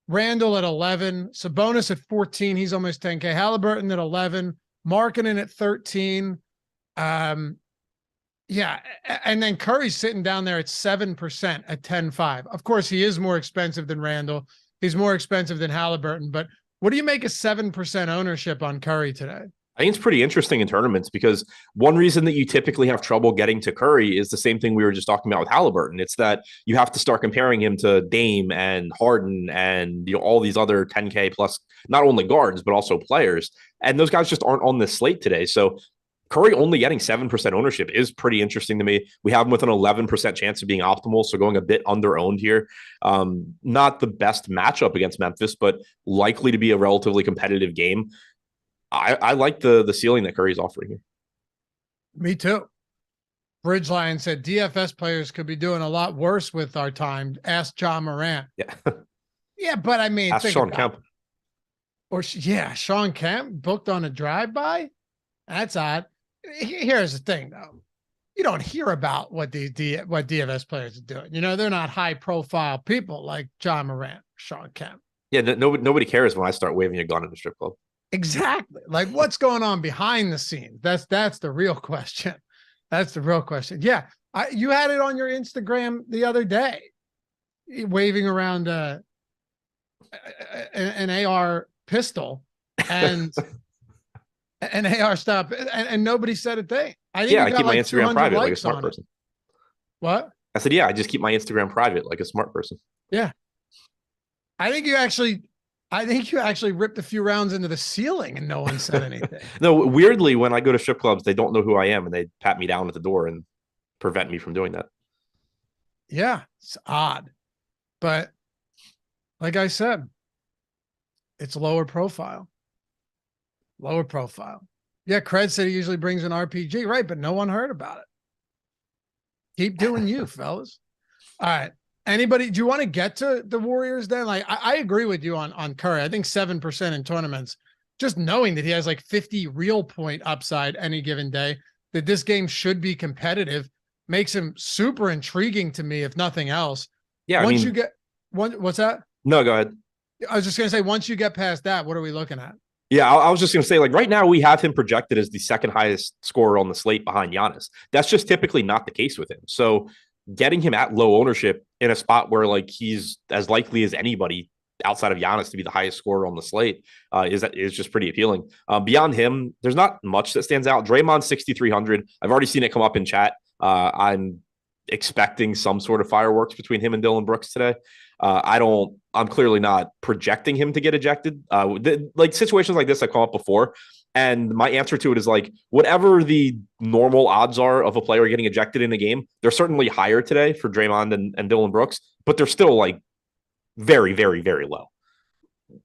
Randall at 11, Sabonis at 14. He's almost 10K. Halliburton at 11, Markkanen at 13. Yeah. And then Curry's sitting down there at 7% at 10.5. Of course, he is more expensive than Randall. He's more expensive than Halliburton, but what do you make a 7% ownership on Curry today? I think it's pretty interesting in tournaments, because one reason that you typically have trouble getting to Curry is the same thing we were just talking about with Halliburton. It's that you have to start comparing him to Dame and Harden and all these other 10K plus, not only guards, but also players. And those guys just aren't on this slate today. So Curry only getting 7% ownership is pretty interesting to me. We have him with an 11% chance of being optimal, so going a bit under-owned here. Not the best matchup against Memphis, but likely to be a relatively competitive game. I like the ceiling that Curry's offering here. Me too. Bridgeline said DFS players could be doing a lot worse with our time. Ask John Morant. Yeah. Yeah, but I mean, ask Sean Kemp. Sean Kemp booked on a drive-by. That's odd. Here's the thing, though. You don't hear about what what DFS players are doing. They're not high-profile people like John Morant, Sean Kemp. Yeah, nobody cares when I start waving a gun in the strip club. Exactly. Like, what's going on behind the scenes? That's the real question. That's the real question. Yeah. You had it on your Instagram the other day, waving around an AR pistol and an AR stop, and nobody said a thing. I keep my Instagram private like a smart person. What? I said, I just keep my Instagram private like a smart person. Yeah. I think you actually ripped a few rounds into the ceiling and no one said anything. No, weirdly, when I go to strip clubs, they don't know who I am and they pat me down at the door. And prevent me from doing that. Yeah, it's odd. But like I said, it's lower profile. Lower profile. Yeah, Cred said he usually brings an RPG, right? But no one heard about it. Keep doing you, fellas. All right. Anybody, do you want to get to the Warriors then? Like, I agree with you on Curry. I think 7% in tournaments, just knowing that he has like 50 real point upside any given day, that this game should be competitive, makes him super intriguing to me, if nothing else. Yeah. Once you get what's that? No, go ahead. I was just going to say, once you get past that, what are we looking at? Yeah, I was just going to say, like, right now we have him projected as the second highest scorer on the slate behind Giannis. That's just typically not the case with him. So getting him at low ownership in a spot where like he's as likely as anybody outside of Giannis to be the highest scorer on the slate is just pretty appealing. Beyond him, there's not much that stands out. Draymond 6,300. I've already seen it come up in chat. I'm expecting some sort of fireworks between him and Dillon Brooks today. I'm clearly not projecting him to get ejected. Like situations like this have come up before. And my answer to it is like, whatever the normal odds are of a player getting ejected in a game, they're certainly higher today for Draymond and Dillon Brooks, but they're still like very, very, very low.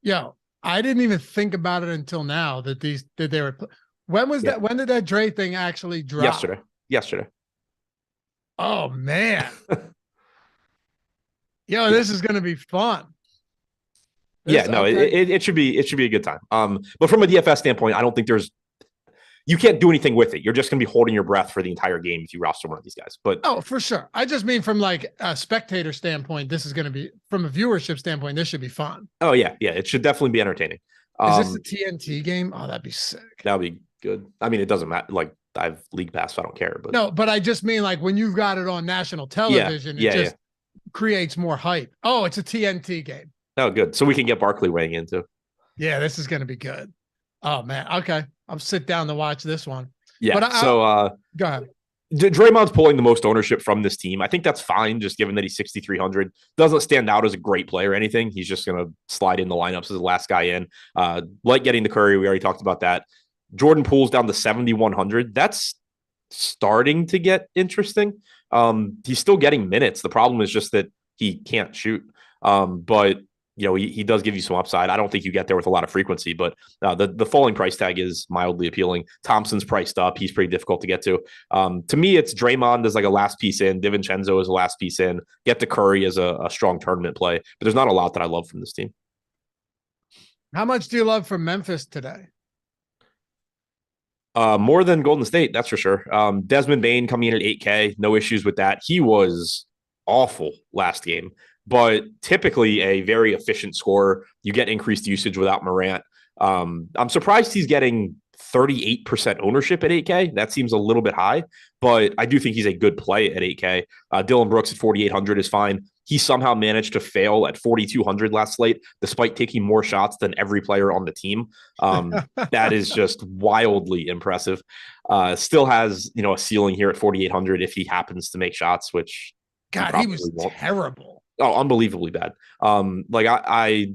Yo, I didn't even think about it until now that they were. When was that? When did that Dre thing actually drop? Yesterday. Oh man. Yo, this is going to be fun. It should be a good time. But from a DFS standpoint, I don't think you can't do anything with it. You're just going to be holding your breath for the entire game if you roster one of these guys. But for sure. I just mean from like a spectator standpoint, this is going to be, from a viewership standpoint, this should be fun. Oh yeah. It should definitely be entertaining. Is this a TNT game? Oh, that'd be sick. That'd be good. I mean, it doesn't matter. Like I've league pass, so I don't care. But no, but I just mean like when you've got it on national television, it just creates more hype. Oh, it's a TNT game. Oh, good. So we can get Barkley weighing in too. Yeah, this is going to be good. Oh man. Okay. I'll sit down to watch this one. Yeah. But go ahead. Draymond's pulling the most ownership from this team. I think that's fine, just given that he's 6,300. Doesn't stand out as a great player or anything. He's just going to slide in the lineups as the last guy in. Like getting the Curry. We already talked about that. Jordan Poole's down to 7,100. That's starting to get interesting. He's still getting minutes. The problem is just that he can't shoot. But he does give you some upside. I don't think you get there with a lot of frequency, but the falling price tag is mildly appealing. Thompson's priced up. He's pretty difficult to get to. To me, it's Draymond as like a last piece in, DiVincenzo as a last piece in, get to Curry as a strong tournament play. But there's not a lot that I love from this team. How much do you love from Memphis today? More than Golden State, that's for sure. Desmond Bane coming in at 8K, no issues with that. He was awful last game, but typically a very efficient scorer. You get increased usage without Morant. I'm surprised he's getting 38% ownership at 8K. That seems a little bit high, but I do think he's a good play at 8K. Dillon Brooks at 4,800 is fine. He somehow managed to fail at 4,200 last slate, despite taking more shots than every player on the team. That is just wildly impressive. Still has, a ceiling here at 4,800 if he happens to make shots, which he was terrible. Oh, unbelievably bad. I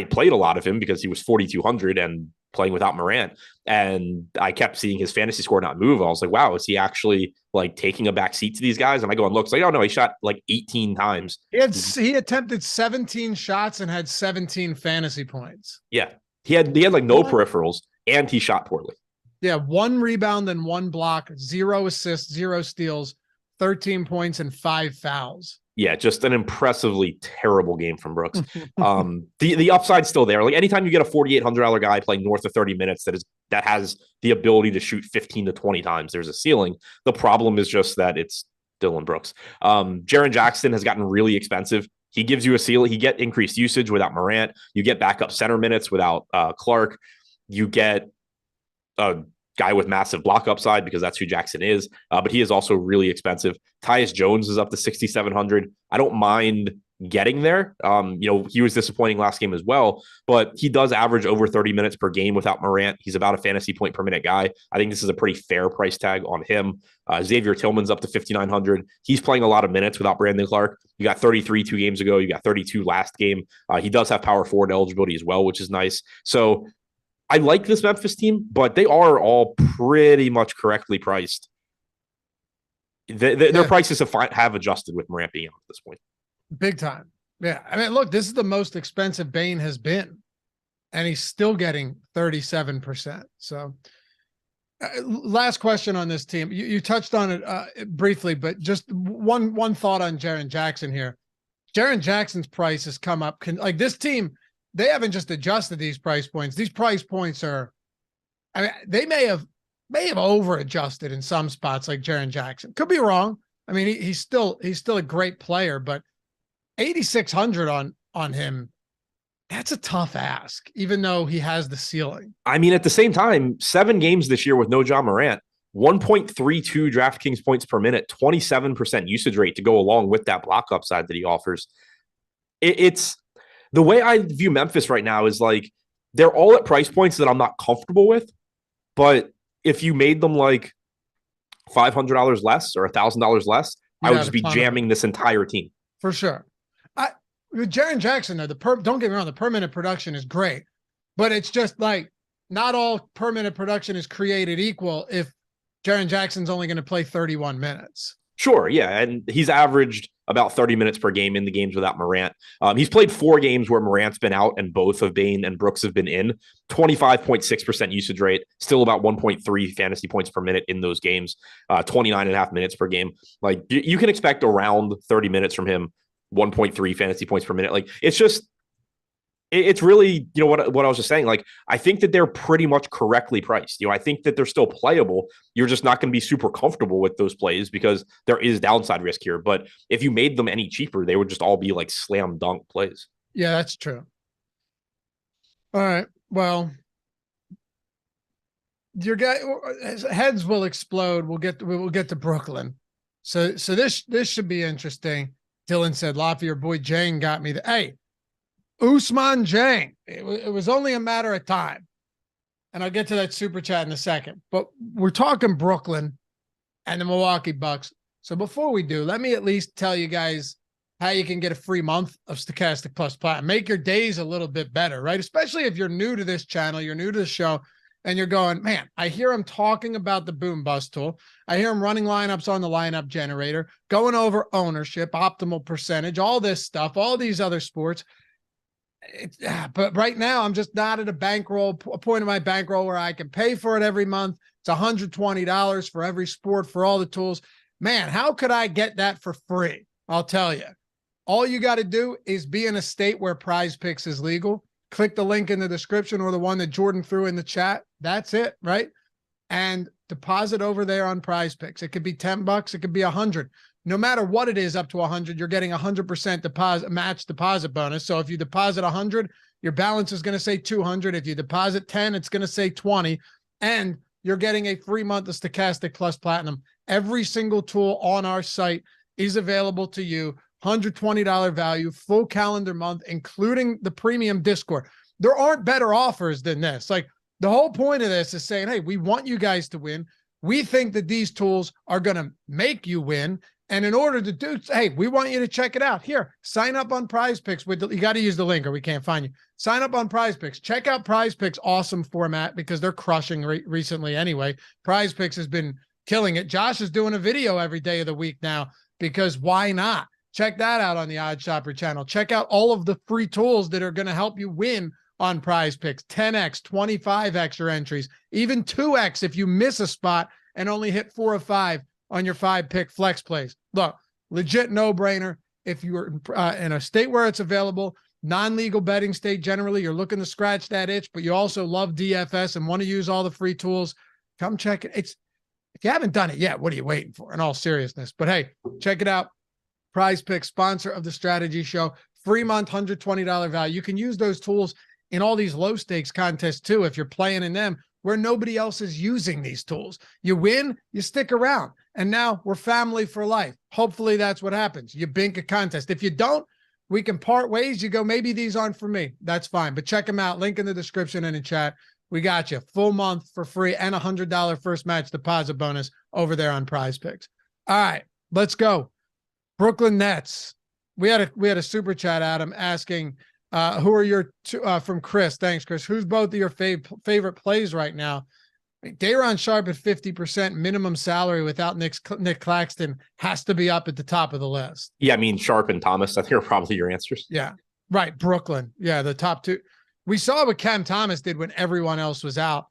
played a lot of him because he was 4,200 and playing without Morant, and I kept seeing his fantasy score not move. I was like, wow, is he actually like taking a back seat to these guys? And I go and look, it's like, oh no, he shot like 18 times. He attempted 17 shots and had 17 fantasy points. Yeah. He had like no peripherals, and he shot poorly. Yeah, 1 rebound and 1 block, 0 assists, 0 steals, 13 points and 5 fouls. Yeah, just an impressively terrible game from Brooks. The upside's still there. Like anytime you get a $4,800 guy playing north of 30 minutes that has the ability to shoot 15 to 20 times, there's a ceiling. The problem is just that it's Dillon Brooks. Jaren Jackson has gotten really expensive. He gives you a ceiling. You get increased usage without Morant. You get backup center minutes without Clark. You get a guy with massive block upside because that's who Jackson is. But he is also really expensive. Tyus Jones is up to 6,700. I don't mind getting there. He was disappointing last game as well, but he does average over 30 minutes per game without Morant. He's about a fantasy point per minute guy. I think this is a pretty fair price tag on him. Xavier Tillman's up to 5,900. He's playing a lot of minutes without Brandon Clark. You got 33 2 games ago. You got 32 last game. He does have power forward eligibility as well, which is nice. So I like this Memphis team, but they are all pretty much correctly priced. Their prices have adjusted with Morant being out at this point. Big time. Yeah. I mean, look, this is the most expensive Bane has been, and he's still getting 37%. So last question on this team. You touched on it briefly, but just one thought on Jaren Jackson here. Jaren Jackson's price has come up. Like this team, they haven't just adjusted these price points. These price points are, I mean, they may have over adjusted in some spots like Jaren Jackson. Could be wrong. I mean, he's still a great player, but 8,600 on him, that's a tough ask, even though he has the ceiling. I mean, at the same time, 7 games this year with no Ja Morant, 1.32 DraftKings points per minute, 27% usage rate to go along with that block upside that he offers. It's the way I view Memphis right now is like they're all at price points that I'm not comfortable with. But if you made them like $500 less or $1,000 less, I would just be jamming this entire team. For sure. With Jaren Jackson, though, don't get me wrong, the per minute production is great, but it's just like not all per minute production is created equal if Jaren Jackson's only going to play 31 minutes. Sure, yeah, and he's averaged about 30 minutes per game in the games without Morant. He's played 4 games where Morant's been out and both of Bane and Brooks have been in. 25.6% usage rate, still about 1.3 fantasy points per minute in those games, 29.5 minutes per game. Like you can expect around 30 minutes from him, 1.3 fantasy points per minute. Like it's really, you know, what I was just saying, like, I think that they're pretty much correctly priced. You know, I think that they're still playable. You're just not going to be super comfortable with those plays because there is downside risk here. But if you made them any cheaper, they would just all be like slam dunk plays. Yeah, that's true. All right. Well, your guy heads will explode. We'll get to Brooklyn. So this should be interesting. Dylan said, Lafayette, your boy Jang got me. Hey, Ousmane Dieng. It was only a matter of time. And I'll get to that super chat in a second. But we're talking Brooklyn and the Milwaukee Bucks. So before we do, let me at least tell you guys how you can get a free month of Stokastic Plus Platinum. Make your days a little bit better, right? Especially if you're new to this channel, you're new to the show, and you're going, man, I hear him talking about the boom bust tool. I hear him running lineups on the lineup generator, going over ownership, optimal percentage, all this stuff, all these other sports. But right now, I'm just not at a point of my bankroll where I can pay for it every month. It's $120 for every sport, for all the tools. Man, how could I get that for free? I'll tell you. All you got to do is be in a state where Prize Picks is legal. Click the link in the description or the one that Jordan threw in the chat. That's it, right? And deposit over there on Prize Picks. It could be $10. It could be $100. No matter what it is, up to 100, you're getting 100% match deposit bonus. So if you deposit 100, your balance is going to say 200. If you deposit 10, it's going to say 20. And you're getting a free month of Stokastic Plus Platinum. Every single tool on our site is available to you. $120 value, full calendar month, including the premium Discord. There aren't better offers than this. Like, the whole point of this is saying, hey, we want you guys to win. We think that these tools are going to make you win. And in order to do, hey, we want you to check it out. Here, sign up on Prize Picks. You got to use the link or we can't find you. Sign up on Prize Picks. Check out Prize Picks' awesome format because they're crushing recently anyway. Prize Picks has been killing it. Josh is doing a video every day of the week now because why not? Check that out on the Odd Shopper channel. Check out all of the free tools that are going to help you win on Prize Picks. 10x, 25x your entries, even 2x if you miss a spot and only hit 4 of 5 on your 5-pick flex plays. Look, legit no-brainer. If you're in a state where it's available, non-legal betting state generally, you're looking to scratch that itch, but you also love DFS and want to use all the free tools, come check it. If you haven't done it yet, what are you waiting for? In all seriousness. But hey, check it out. Prize Picks, sponsor of the Strategy Show. Free month, $120 value. You can use those tools in all these low-stakes contests too if you're playing in them where nobody else is using these tools. You win, you stick around. And now we're family for life. Hopefully that's what happens. You bink a contest. If you don't, we can part ways. You go, maybe these aren't for me. That's fine. But check them out. Link in the description and in chat. We got you. Full month for free and $100 first match deposit bonus over there on Prize Picks. All right, let's go. Brooklyn Nets. We had a super chat, Adam, asking, who are your two, from Chris. Thanks, Chris. Who's both of your favorite plays right now? Day'Ron Sharpe at 50% minimum salary without Nick Claxton has to be up at the top of the list. Yeah, I mean, Sharpe and Thomas, I think are probably your answers. Yeah, right. Brooklyn. Yeah, the top two. We saw what Cam Thomas did when everyone else was out.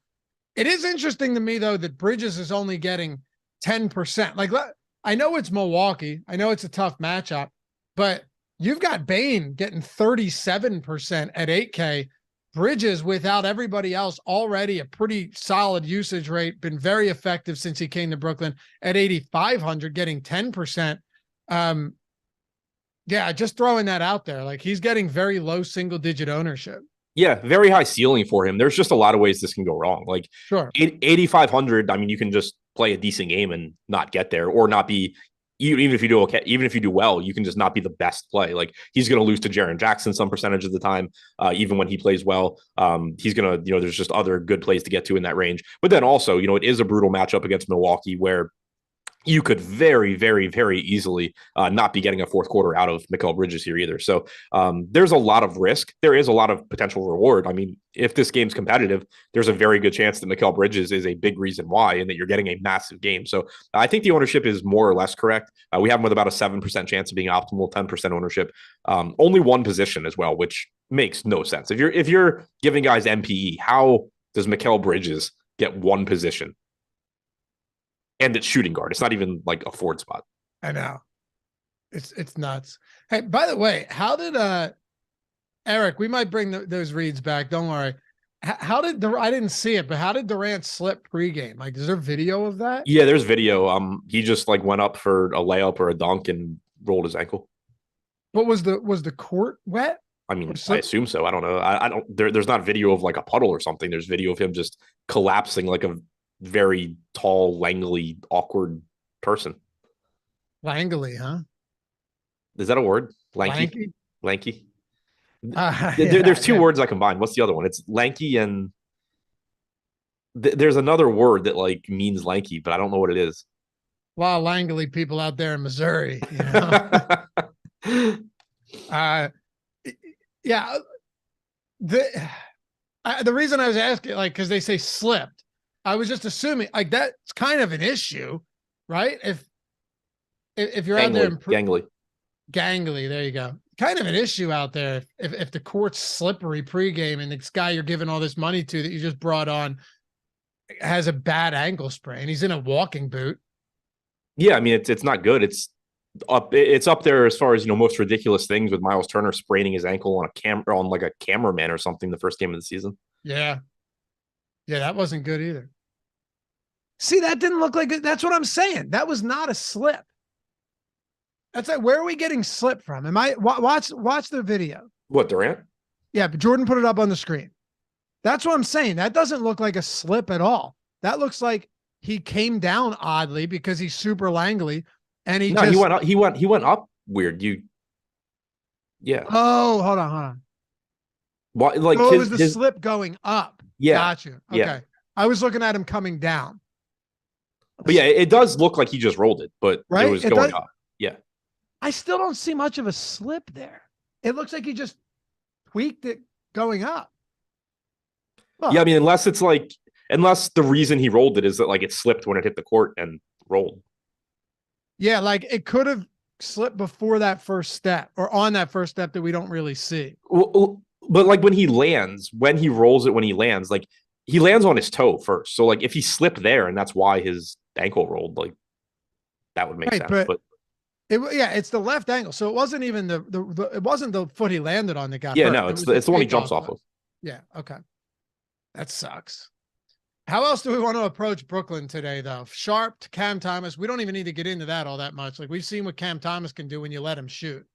It is interesting to me, though, that Bridges is only getting 10%. Like, I know it's Milwaukee. I know it's a tough matchup, but you've got Bane getting 37% at 8K. Bridges, without everybody else, already a pretty solid usage rate, been very effective since he came to Brooklyn at 8,500, getting 10%. Yeah, just throwing that out there. Like, he's getting very low single-digit ownership. Yeah, very high ceiling for him. There's just a lot of ways this can go wrong. Like, sure, 8,500. I mean, you can just play a decent game and not get there, or not be. Even if you do okay, even if you do well, you can just not be the best play. Like, he's going to lose to Jaren Jackson some percentage of the time, even when he plays well. He's going to, there's just other good plays to get to in that range. But then also, it is a brutal matchup against Milwaukee where you could very, very, very easily not be getting a fourth quarter out of Mikal Bridges here either. So there's a lot of risk. There is a lot of potential reward. I mean, if this game's competitive, there's a very good chance that Mikal Bridges is a big reason why, and that you're getting a massive game. So I think the ownership is more or less correct. We have him with about a 7% chance of being optimal, 10% ownership. Only one position as well, which makes no sense. If you're giving guys MPE, how does Mikal Bridges get one position? And it's shooting guard. It's not even like a forward spot. I know. It's nuts. Hey, by the way, how did Eric, we might bring those reads back. Don't worry. How did I didn't see it, but how did Durant slip pregame? Like, is there video of that? Yeah, there's video. He just like went up for a layup or a dunk and rolled his ankle. But was the court wet? I mean, I assume so. I don't know. I don't. There's not video of like a puddle or something. There's video of him just collapsing like a very tall, Langley, awkward person. Langley, huh? Is that a word? Lanky? Lanky? Yeah, there's two words I combined. What's the other one? It's lanky and there's another word that like means lanky, but I don't know what it is. A lot of Langley people out there in Missouri. Yeah. The reason I was asking, like, because they say slipped, I was just assuming like that's kind of an issue, right? If you're out there gangly, there you go. Kind of an issue out there if the court's slippery pregame and this guy you're giving all this money to that you just brought on has a bad ankle sprain. He's in a walking boot. Yeah, I mean it's not good. It's up there as far as most ridiculous things, with Miles Turner spraining his ankle on like a cameraman or something the first game of the season. Yeah, that wasn't good either. See, that didn't look like it. That's what I'm saying. That was not a slip. That's like, where are we getting slip from? Watch the video. What, Durant? Yeah, but Jordan put it up on the screen. That's what I'm saying. That doesn't look like a slip at all. That looks like he came down oddly because he's super Langley, and he went up. He went up weird. Yeah. Oh, hold on. What, like it was the slip going up. Yeah. Gotcha. Okay. Yeah. I was looking at him coming down. But yeah, it does look like he just rolled it, but right? It was going up. Yeah. I still don't see much of a slip there. It looks like he just tweaked it going up. Well, yeah, I mean, unless the reason he rolled it is that like it slipped when it hit the court and rolled. Yeah, like it could have slipped before that first step or on that first step that we don't really see. Well, but like when he rolls it when he lands, like he lands on his toe first. So like if he slipped there and that's why his ankle rolled, like that would make sense. But it's the left ankle. So it wasn't even it wasn't the foot he landed on that got hurt. Yeah, no, it's the one he jumps off of. Yeah, okay. That sucks. How else do we want to approach Brooklyn today, though? Sharpe to Cam Thomas. We don't even need to get into that all that much. Like, we've seen what Cam Thomas can do when you let him shoot.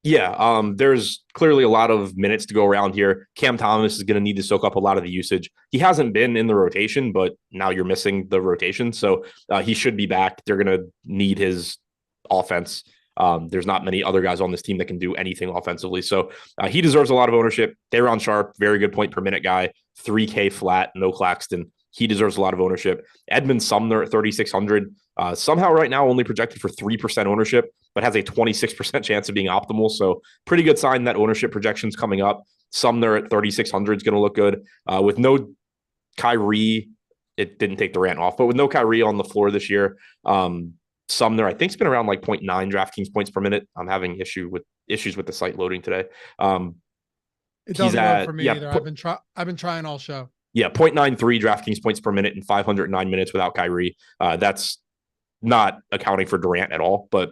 Yeah, there's clearly a lot of minutes to go around here. Cam Thomas is going to need to soak up a lot of the usage. He hasn't been in the rotation, but now you're missing the rotation. So he should be back. They're going to need his offense. There's not many other guys on this team that can do anything offensively. So he deserves a lot of ownership. Day'Ron Sharpe, very good point per minute guy. 3K flat, no Claxton. He deserves a lot of ownership. Edmund Sumner at 3,600. Somehow right now only projected for 3% ownership, but has a 26% chance of being optimal. So pretty good sign that ownership projections coming up. Sumner at 3,600 is going to look good. With no Kyrie it didn't take Durant off. But with no Kyrie on the floor this year, Sumner, I think, has been around like 0.9 DraftKings points per minute. I'm having issues with the site loading today. It doesn't work for me either. I've been trying all show. Yeah, 0.93 DraftKings points per minute in 509 minutes without Kyrie. That's not accounting for Durant at all, but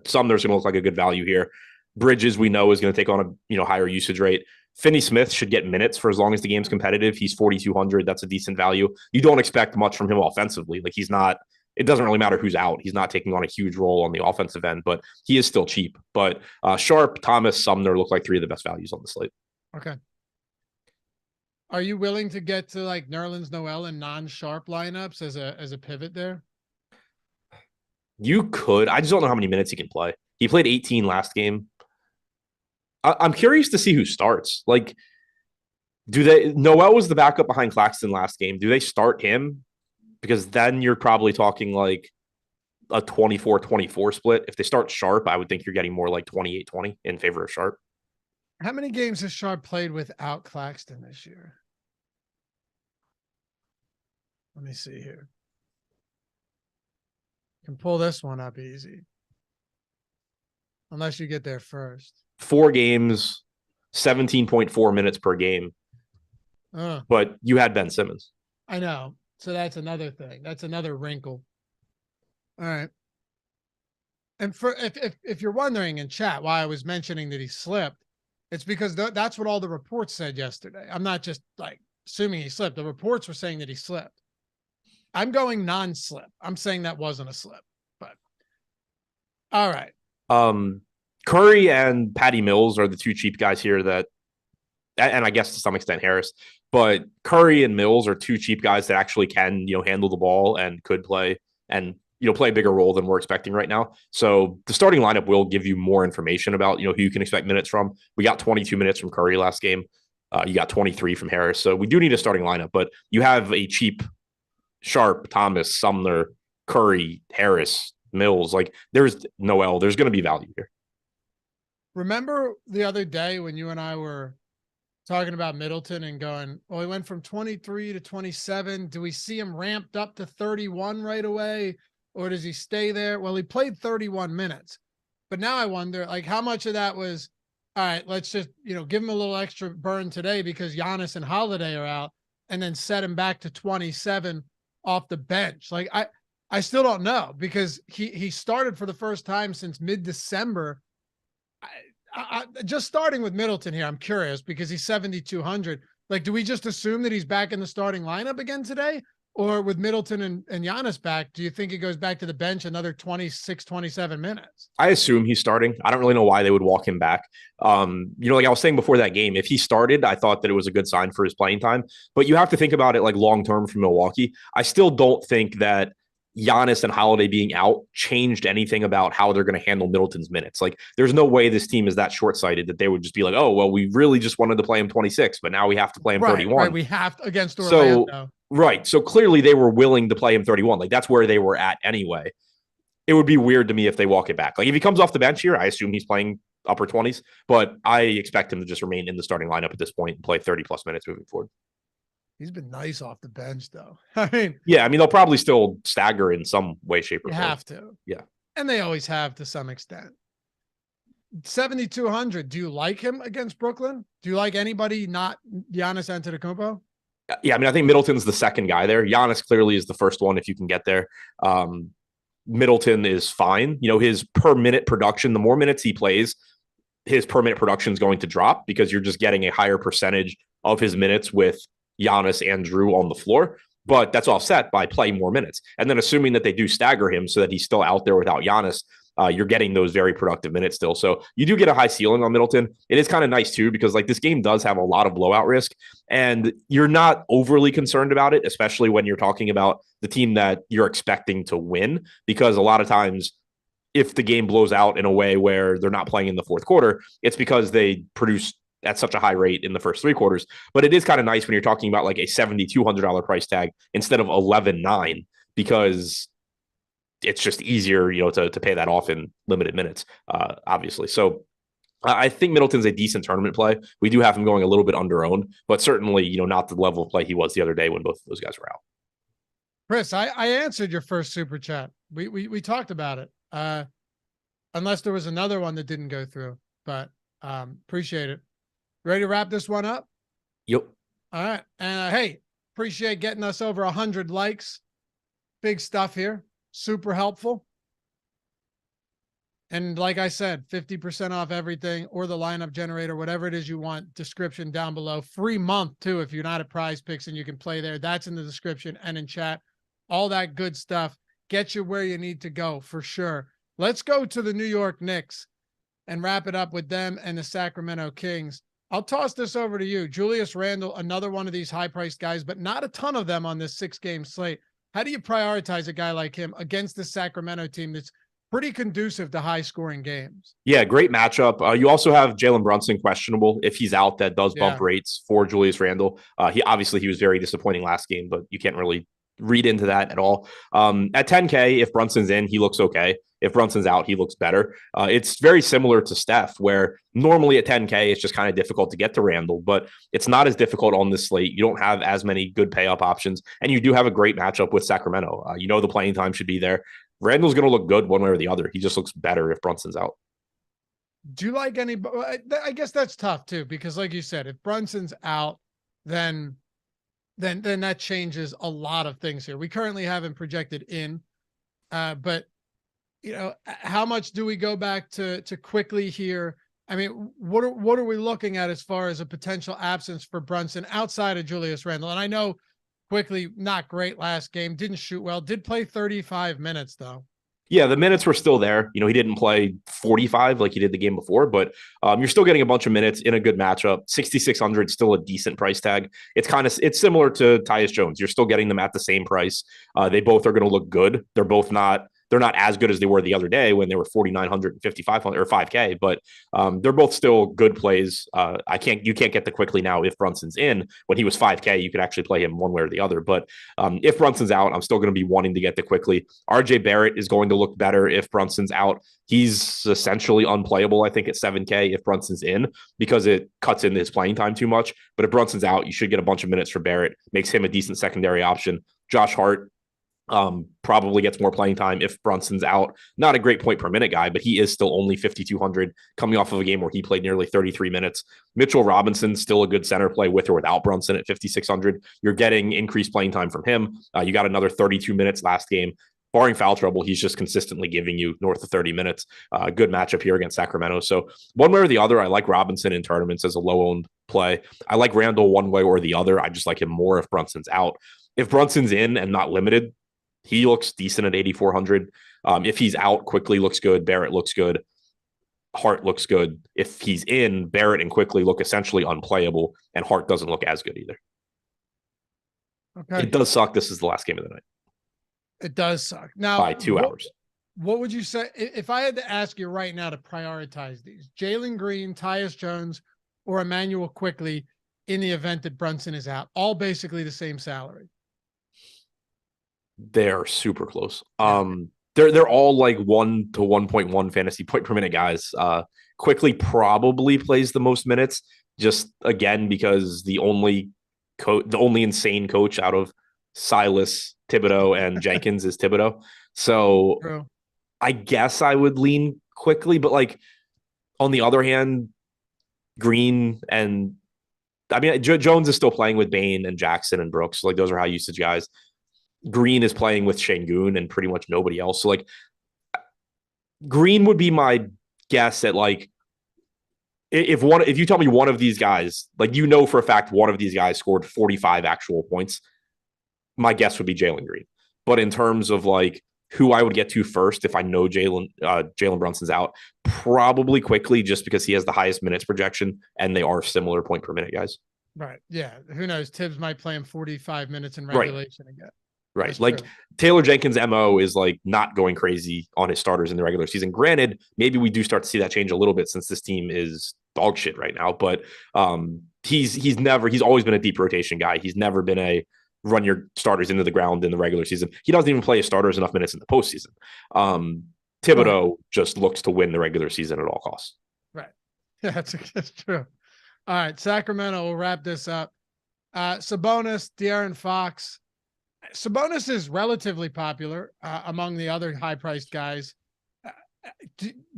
Sumner's going to look like a good value here. Bridges, we know, is going to take on a higher usage rate. Finney Smith should get minutes for as long as the game's competitive. He's 4,200. That's a decent value. You don't expect much from him offensively. Like, he's not, it doesn't really matter who's out. He's not taking on a huge role on the offensive end, but he is still cheap. But Sharp, Thomas, Sumner look like three of the best values on the slate. Okay. Are you willing to get to like Nerlens Noel and non-Sharp lineups as a pivot there? You could. I just don't know how many minutes he can play. He played 18 last game. I'm curious to see who starts. Like, Noel was the backup behind Claxton last game. Do they start him? Because then you're probably talking like a 24-24 split. If they start Sharp, I would think you're getting more like 28-20 in favor of Sharp. How many games has Sharp played without Claxton this year? Let me see here. Can pull this one up easy. Unless you get there first. 4 games, 17.4 minutes per game. But you had Ben Simmons. I know. So that's another thing. That's another wrinkle. All right. And for if you're wondering in chat why I was mentioning that he slipped, it's because that's what all the reports said yesterday. I'm not just like assuming he slipped. The reports were saying that he slipped. I'm going non-slip. I'm saying that wasn't a slip. But all right. Curry and Patty Mills are the two cheap guys here that, and I guess to some extent Harris, but Curry and Mills are two cheap guys that actually can, handle the ball and could play and, play a bigger role than we're expecting right now. So the starting lineup will give you more information about, who you can expect minutes from. We got 22 minutes from Curry last game. You got 23 from Harris. So we do need a starting lineup, but you have a cheap Sharp, Thomas, Sumner, Curry, Harris, Mills. Like, there's Noel. There's going to be value here. Remember the other day when you and I were talking about Middleton and going, well, he went from 23 to 27. Do we see him ramped up to 31 right away? Or does he stay there? Well, he played 31 minutes. But now I wonder, like, how much of that was, all right, let's just, give him a little extra burn today because Giannis and Holiday are out, and then set him back to 27 off the bench. Like, I still don't know, because he started for the first time since mid-December. I just starting with Middleton here, I'm curious because he's 7,200. Like, do we just assume that he's back in the starting lineup again today? Or with Middleton and Giannis back, do you think he goes back to the bench another 26, 27 minutes? I assume he's starting. I don't really know why they would walk him back. Like I was saying before that game, if he started, I thought that it was a good sign for his playing time. But you have to think about it like long-term for Milwaukee. I still don't think that Giannis and Holiday being out changed anything about how they're going to handle Middleton's minutes. Like, there's no way this team is that short-sighted that they would just be like, oh, well, we really just wanted to play him 26, but now we have to play him 31. Right, we have to against Orlando. Right. So clearly they were willing to play him 31. Like, that's where they were at anyway. It would be weird to me if they walk it back. Like, if he comes off the bench here, I assume he's playing upper 20s, but I expect him to just remain in the starting lineup at this point and play 30-plus minutes moving forward. He's been nice off the bench, though. I mean, they'll probably still stagger in some way, shape, or form. You have to. Yeah. And they always have to some extent. 7,200. Do you like him against Brooklyn? Do you like anybody not Giannis Antetokounmpo? Yeah, I think Middleton's the second guy there. Giannis clearly is the first one if you can get there. Middleton is fine. His per minute production, the more minutes he plays, his per minute production is going to drop because you're just getting a higher percentage of his minutes with Giannis and Drew on the floor, but that's offset by playing more minutes. And then assuming that they do stagger him so that he's still out there without Giannis, you're getting those very productive minutes still. So you do get a high ceiling on Middleton. It is kind of nice too, because like this game does have a lot of blowout risk and you're not overly concerned about it, especially when you're talking about the team that you're expecting to win, because a lot of times if the game blows out in a way where they're not playing in the fourth quarter, it's because they produce at such a high rate in the first 3 quarters. But it is kind of nice when you're talking about like a $7,200 price tag instead of $11,900, because it's just easier, to pay that off in limited minutes, obviously. So I think Middleton's a decent tournament play. We do have him going a little bit under owned, but certainly, not the level of play he was the other day when both of those guys were out. Chris, I answered your first super chat. We talked about it. Unless there was another one that didn't go through, but appreciate it. Ready to wrap this one up? Yep. All right. And hey, appreciate getting us over 100 likes. Big stuff here. Super helpful. And like I said, 50% off everything or the lineup generator, whatever it is you want, description down below. Free month too, if you're not at Prize Picks and you can play there. That's in the description and in chat. All that good stuff. Get you where you need to go for sure. Let's go to the New York Knicks and wrap it up with them and the Sacramento Kings. I'll toss this over to you. Julius Randle, another one of these high-priced guys, but not a ton of them on this 6-game slate. How do you prioritize a guy like him against the Sacramento team that's pretty conducive to high-scoring games? Yeah, great matchup. You also have Jalen Brunson questionable. If he's out, that does bump rates for Julius Randle. He was very disappointing last game, but you can't really read into that at all. At 10K, if Brunson's in, he looks okay. If Brunson's out, he looks better. It's very similar to Steph, where normally at 10K, it's just kind of difficult to get to Randle, but it's not as difficult on this slate. You don't have as many good pay-up options, and you do have a great matchup with Sacramento. The playing time should be there. Randle's going to look good one way or the other. He just looks better if Brunson's out. Do you like any? I guess that's tough too, because like you said, if Brunson's out, then that changes a lot of things here. We currently haven't projected in, but how much do we go back to quickly here? I mean, what are we looking at as far as a potential absence for Brunson outside of Julius Randle? And I know quickly not great last game, didn't shoot well, did play 35 minutes though. Yeah, the minutes were still there. He didn't play 45 like he did the game before, but you're still getting a bunch of minutes in a good matchup. 6,600, still a decent price tag. It's similar to Tyus Jones. You're still getting them at the same price. They both are going to look good. They're not as good as they were the other day when they were 4,900 and 5,500 or 5K, but they're both still good plays. You can't get the quickly now if Brunson's in. When he was 5K, you could actually play him one way or the other. But if Brunson's out, I'm still going to be wanting to get the quickly. RJ Barrett is going to look better if Brunson's out. He's essentially unplayable, I think, at 7K if Brunson's in, because it cuts into his playing time too much. But if Brunson's out, you should get a bunch of minutes for Barrett. Makes him a decent secondary option. Josh Hart probably gets more playing time if Brunson's out. Not a great point per minute guy, but he is still only 5,200 coming off of a game where he played nearly 33 minutes. Mitchell Robinson, still a good center play with or without Brunson at 5,600. You're getting increased playing time from him. You got another 32 minutes last game. Barring foul trouble, he's just consistently giving you north of 30 minutes. Good matchup here against Sacramento. So one way or the other, I like Robinson in tournaments as a low-owned play. I like Randle one way or the other. I just like him more if Brunson's out. If Brunson's in and not limited, he looks decent at 8,400. If he's out, quickly looks good. Barrett looks good. Hart looks good. If he's in, Barrett and quickly look essentially unplayable, and Hart doesn't look as good either. Okay. It does suck. This is the last game of the night. It does suck. Now, by 2 hours. What would you say if I had to ask you right now to prioritize these? Jalen Green, Tyus Jones, or Emmanuel Quickly in the event that Brunson is out? All basically the same salary. They're super close. They're all like 1 to 1.1 fantasy point per minute guys. Quickly probably plays the most minutes, just again because the only insane coach out of Silas, Thibodeau, and Jenkins is Thibodeau. So True. I guess I would lean Quickly, but like on the other hand, Green and Jones is still playing with Bane and Jackson and Brooks. Like those are high usage guys. Green is playing with Şengün and pretty much nobody else. So like Green would be my guess at like if you tell me one of these guys, like for a fact one of these guys scored 45 actual points, my guess would be Jalen Green. But in terms of like who I would get to first if I know Jalen Brunson's out, probably Quickly just because he has the highest minutes projection and they are similar point per minute guys. Right. Yeah. Who knows? Tibbs might play him 45 minutes in regulation again. Right. That's like true. Taylor Jenkins' MO is like not going crazy on his starters in the regular season. Granted, maybe we do start to see that change a little bit since this team is dog shit right now, but he's always been a deep rotation guy. He's never been a run your starters into the ground in the regular season. He doesn't even play his starters enough minutes in the postseason. Thibodeau just looks to win the regular season at all costs. Right. Yeah, that's true. All right. Sacramento will wrap this up. Sabonis, De'Aaron Fox. Sabonis is relatively popular among the other high-priced guys.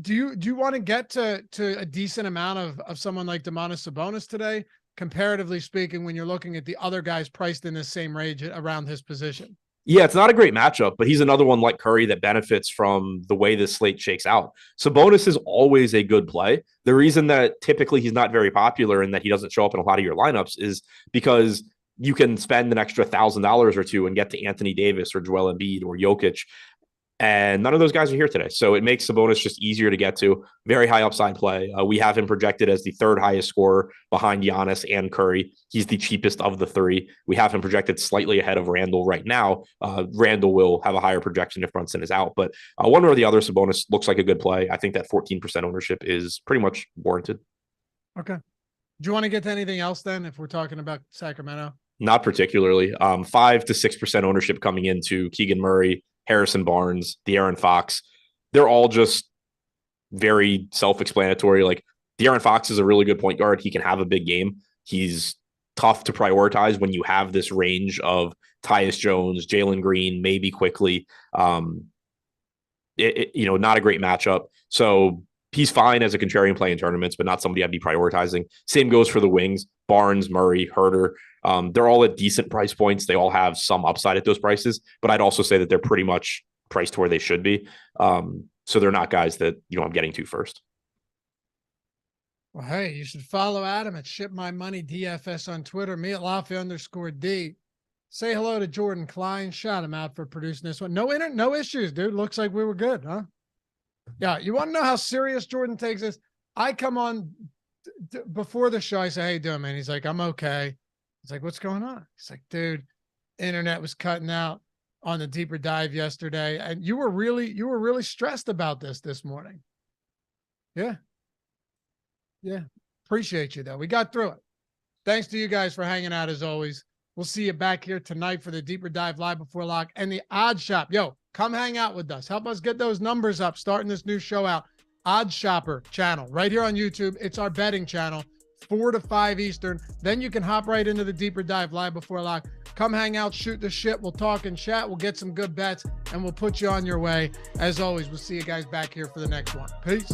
Do you want to get to a decent amount of someone like Domantas Sabonis today, comparatively speaking, when you're looking at the other guys priced in the same range around his position? Yeah, it's not a great matchup, but he's another one like Curry that benefits from the way this slate shakes out. Sabonis is always a good play. The reason that typically he's not very popular and that he doesn't show up in a lot of your lineups is because you can spend an extra $1,000 or two and get to Anthony Davis or Joel Embiid or Jokic. And none of those guys are here today. So it makes Sabonis just easier to get to. Very high upside play. We have him projected as the third highest scorer behind Giannis and Curry. He's the cheapest of the three. We have him projected slightly ahead of Randall right now. Randall will have a higher projection if Brunson is out. But one or the other, Sabonis looks like a good play. I think that 14% ownership is pretty much warranted. Okay. Do you want to get to anything else then if we're talking about Sacramento? Not particularly. 5 to 6% ownership coming into Keegan Murray, Harrison Barnes, De'Aaron Fox. They're all just very self-explanatory. Like De'Aaron Fox is a really good point guard. He can have a big game. He's tough to prioritize when you have this range of Tyus Jones, Jalen Green, maybe quickly. Not a great matchup. So he's fine as a contrarian play in tournaments, but not somebody I'd be prioritizing. Same goes for the wings, Barnes, Murray, Herter. They're all at decent price points. They all have some upside at those prices, but I'd also say that they're pretty much priced where they should be. So they're not guys that, I'm getting to first. Well, hey, you should follow Adam at Ship My Money DFS on Twitter, me at Laffy_D. Say hello to Jordan Klein. Shout him out for producing this one. No issues, dude. Looks like we were good, huh? Yeah. You want to know how serious Jordan takes this? I come on before the show. I say, "Hey, doing, man?" He's like, "I'm okay." He's like, "What's going on?" He's like, "Dude, internet was cutting out on the deeper dive yesterday, and you were really stressed about this morning." Yeah. Appreciate you though. We got through it. Thanks to you guys for hanging out as always. We'll see you back here tonight for the deeper dive live before lock and the Odds Shop. Yo, come hang out with us. Help us get those numbers up. Starting this new show out, Odds Shopper channel right here on YouTube. It's our betting channel. 4 to 5 Eastern. Then you can hop right into the deeper dive live before lock. Come hang out, shoot the shit. We'll talk and chat. We'll get some good bets and we'll put you on your way. As always, we'll see you guys back here for the next one. Peace.